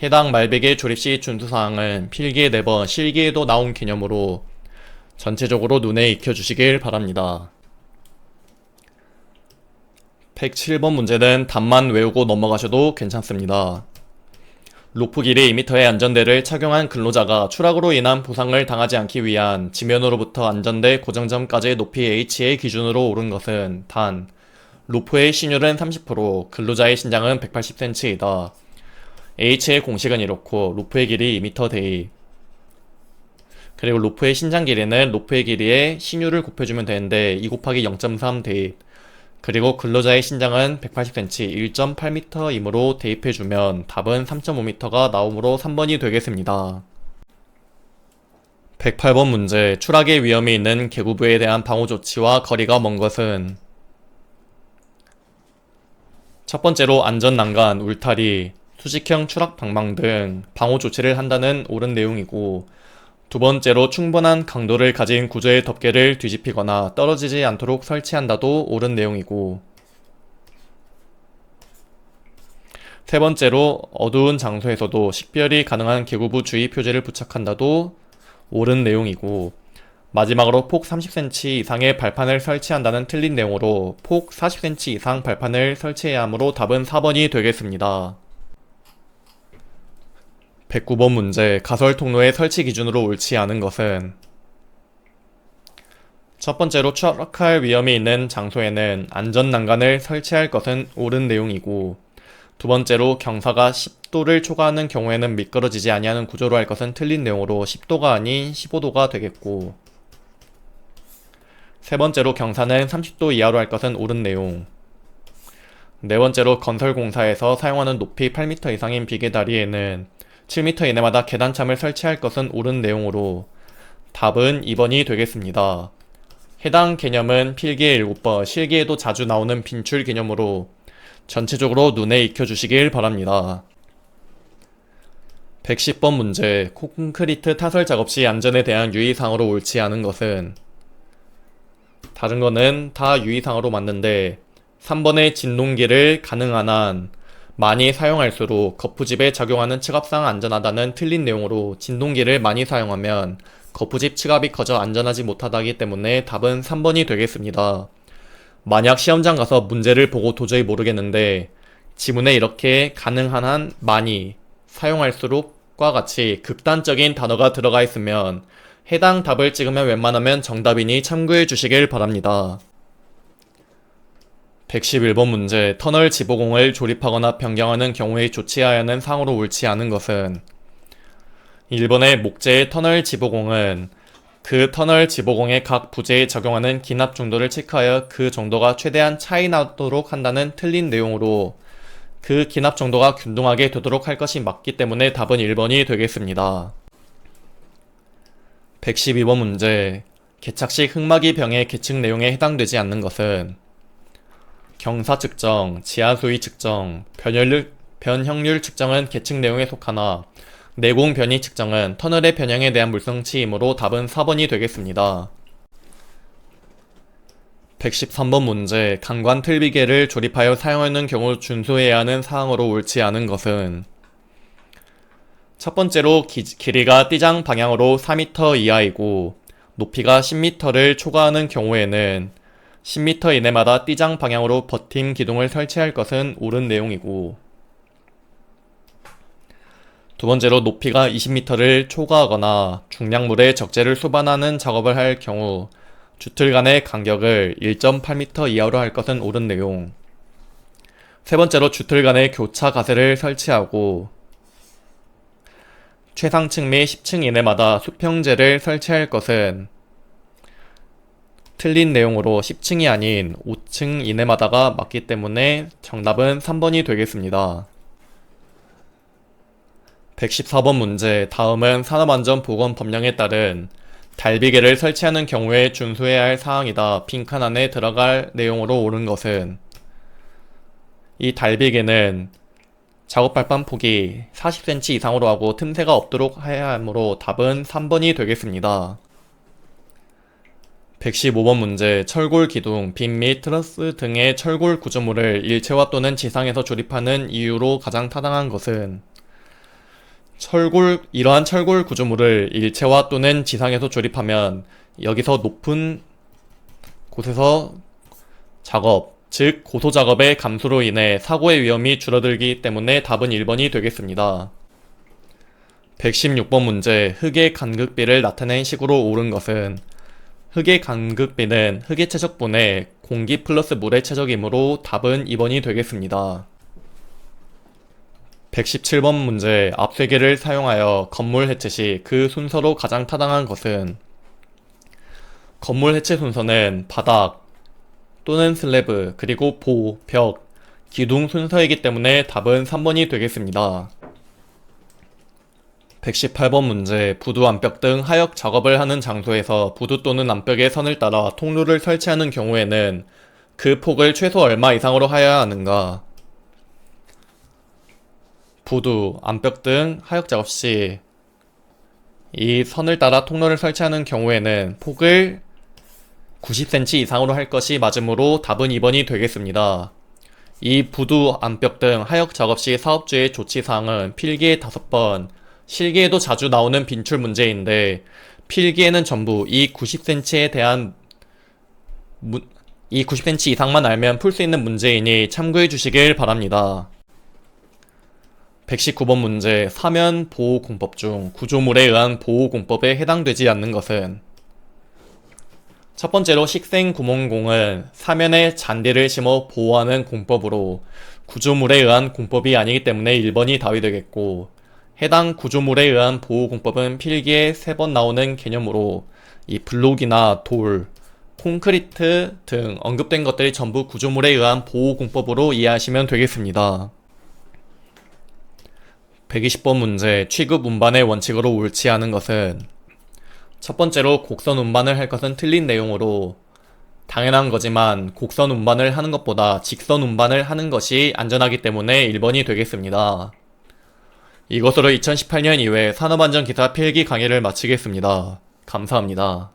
해당 말비계 조립 시 준수사항은 필기에 4번, 실기에도 나온 개념으로 전체적으로 눈에 익혀주시길 바랍니다. 107번 문제는 답만 외우고 넘어가셔도 괜찮습니다. 로프 길이 2m의 안전대를 착용한 근로자가 추락으로 인한 부상을 당하지 않기 위한 지면으로부터 안전대 고정점까지의 높이 h의 기준으로 오른 것은 단 로프의 신율은 30%, 근로자의 신장은 180cm이다. h의 공식은 이렇고 로프의 길이 2m 대입, 그리고 로프의 신장 길이는 로프의 길이에 신율을 곱해주면 되는데 2 곱하기 0.3 대입, 그리고 근로자의 신장은 180cm, 1.8m이므로 대입해주면 답은 3.5m가 나오므로 3번이 되겠습니다. 108번 문제, 추락의 위험이 있는 계구부에 대한 방호조치와 거리가 먼 것은 첫 번째로 안전난간, 울타리, 수직형 추락 방망 등 방호조치를 한다는 옳은 내용이고, 두 번째로 충분한 강도를 가진 구조의 덮개를 뒤집히거나 떨어지지 않도록 설치한다도 옳은 내용이고, 세 번째로 어두운 장소에서도 식별이 가능한 계구부 주의 표지를 부착한다도 옳은 내용이고, 마지막으로 폭 30cm 이상의 발판을 설치한다는 틀린 내용으로 폭 40cm 이상 발판을 설치해야 하므로 답은 4번이 되겠습니다. 109번 문제, 가설 통로의 설치 기준으로 옳지 않은 것은 첫 번째로 추락할 위험이 있는 장소에는 안전난간을 설치할 것은 옳은 내용이고, 두 번째로 경사가 10도를 초과하는 경우에는 미끄러지지 아니하는 구조로 할 것은 틀린 내용으로 10도가 아닌 15도가 되겠고, 세 번째로 경사는 30도 이하로 할 것은 옳은 내용, 네 번째로 건설공사에서 사용하는 높이 8m 이상인 비계다리에는 7m 이내마다 계단참을 설치할 것은 옳은 내용으로 답은 2번이 되겠습니다. 해당 개념은 필기에 7번, 실기에도 자주 나오는 빈출 개념으로 전체적으로 눈에 익혀주시길 바랍니다. 110번 문제, 콘크리트 타설 작업 시 안전에 대한 유의사항으로 옳지 않은 것은 다른 거는 다 유의사항으로 맞는데 3번의 진동기를 가능한 한 많이 사용할수록 거푸집에 작용하는 측압상 안전하다는 틀린 내용으로 진동기를 많이 사용하면 거푸집 측압이 커져 안전하지 못하다기 때문에 답은 3번이 되겠습니다. 만약 시험장 가서 문제를 보고 도저히 모르겠는데 지문에 이렇게 가능한 한 많이 사용할수록과 같이 극단적인 단어가 들어가 있으면 해당 답을 찍으면 웬만하면 정답이니 참고해 주시길 바랍니다. 111번 문제, 터널 지보공을 조립하거나 변경하는 경우에 조치해야 하는 사항으로 옳지 않은 것은 1번의 목재의 터널 지보공은 그 터널 지보공의 각 부재에 적용하는 기납 정도를 체크하여 그 정도가 최대한 차이 나도록 한다는 틀린 내용으로 그 기납 정도가 균등하게 되도록 할 것이 맞기 때문에 답은 1번이 되겠습니다. 112번 문제, 개착식 흙막이 병의 계측 내용에 해당되지 않는 것은 경사 측정, 지하 수위 측정, 변형률 측정은 계측 내용에 속하나 내공 변이 측정은 터널의 변형에 대한 물성치이므로 답은 4번이 되겠습니다. 113번 문제, 강관 틀비계를 조립하여 사용하는 경우 준수해야 하는 사항으로 옳지 않은 것은 첫 번째로 길이가 띠장 방향으로 4m 이하이고 높이가 10m를 초과하는 경우에는 10m 이내마다 띠장 방향으로 버팀 기둥을 설치할 것은 옳은 내용이고, 두 번째로 높이가 20m를 초과하거나 중량물의 적재를 수반하는 작업을 할 경우 주틀 간의 간격을 1.8m 이하로 할 것은 옳은 내용. 세 번째로 주틀 간의 교차 가세를 설치하고 최상층 및 10층 이내마다 수평재를 설치할 것은 틀린 내용으로 10층이 아닌 5층 이내마다가 맞기 때문에 정답은 3번이 되겠습니다. 114번 문제, 다음은 산업안전보건법령에 따른 달비계를 설치하는 경우에 준수해야 할 사항이다. 빈칸 안에 들어갈 내용으로 옳은 것은 이 달비계는 작업 발판 폭이 40cm 이상으로 하고 틈새가 없도록 해야 하므로 답은 3번이 되겠습니다. 115번 문제, 철골 기둥, 빔 및 트러스 등의 철골 구조물을 일체화 또는 지상에서 조립하는 이유로 가장 타당한 것은 이러한 철골 구조물을 일체화 또는 지상에서 조립하면 여기서 높은 곳에서 작업, 즉 고소 작업의 감소로 인해 사고의 위험이 줄어들기 때문에 답은 1번이 되겠습니다. 116번 문제, 흙의 간극비를 나타낸 식으로 옳은 것은 흙의 간극비는 흙의 최적분의 공기 플러스 물의 최적이므로 답은 2번이 되겠습니다. 117번 문제, 앞쇠개를 사용하여 건물 해체 시 그 순서로 가장 타당한 것은 건물 해체 순서는 바닥 또는 슬래브 그리고 보, 벽, 기둥 순서이기 때문에 답은 3번이 되겠습니다. 118번 문제, 부두 암벽 등 하역 작업을 하는 장소에서 부두 또는 암벽의 선을 따라 통로를 설치하는 경우에는 그 폭을 최소 얼마 이상으로 하여야 하는가? 부두, 암벽 등 하역 작업 시 이 선을 따라 통로를 설치하는 경우에는 폭을 90cm 이상으로 할 것이 맞으므로 답은 2번이 되겠습니다. 이 부두, 암벽 등 하역 작업 시 사업주의 조치사항은 필기에 5번, 실기에도 자주 나오는 빈출 문제인데 필기에는 전부 이 90cm 이상만 알면 풀 수 있는 문제이니 참고해 주시길 바랍니다. 119번 문제, 사면 보호공법 중 구조물에 의한 보호공법에 해당되지 않는 것은 첫 번째로 식생구멍공은 사면에 잔디를 심어 보호하는 공법으로 구조물에 의한 공법이 아니기 때문에 1번이 답이 되겠고, 해당 구조물에 의한 보호공법은 필기에 3번 나오는 개념으로 이 블록이나 돌, 콘크리트 등 언급된 것들이 전부 구조물에 의한 보호공법으로 이해하시면 되겠습니다. 120번 문제, 취급 운반의 원칙으로 옳지 않은 것은 첫 번째로 곡선 운반을 할 것은 틀린 내용으로 당연한 거지만 곡선 운반을 하는 것보다 직선 운반을 하는 것이 안전하기 때문에 1번이 되겠습니다. 이것으로 2018년 2회 산업안전기사 필기 강의를 마치겠습니다. 감사합니다.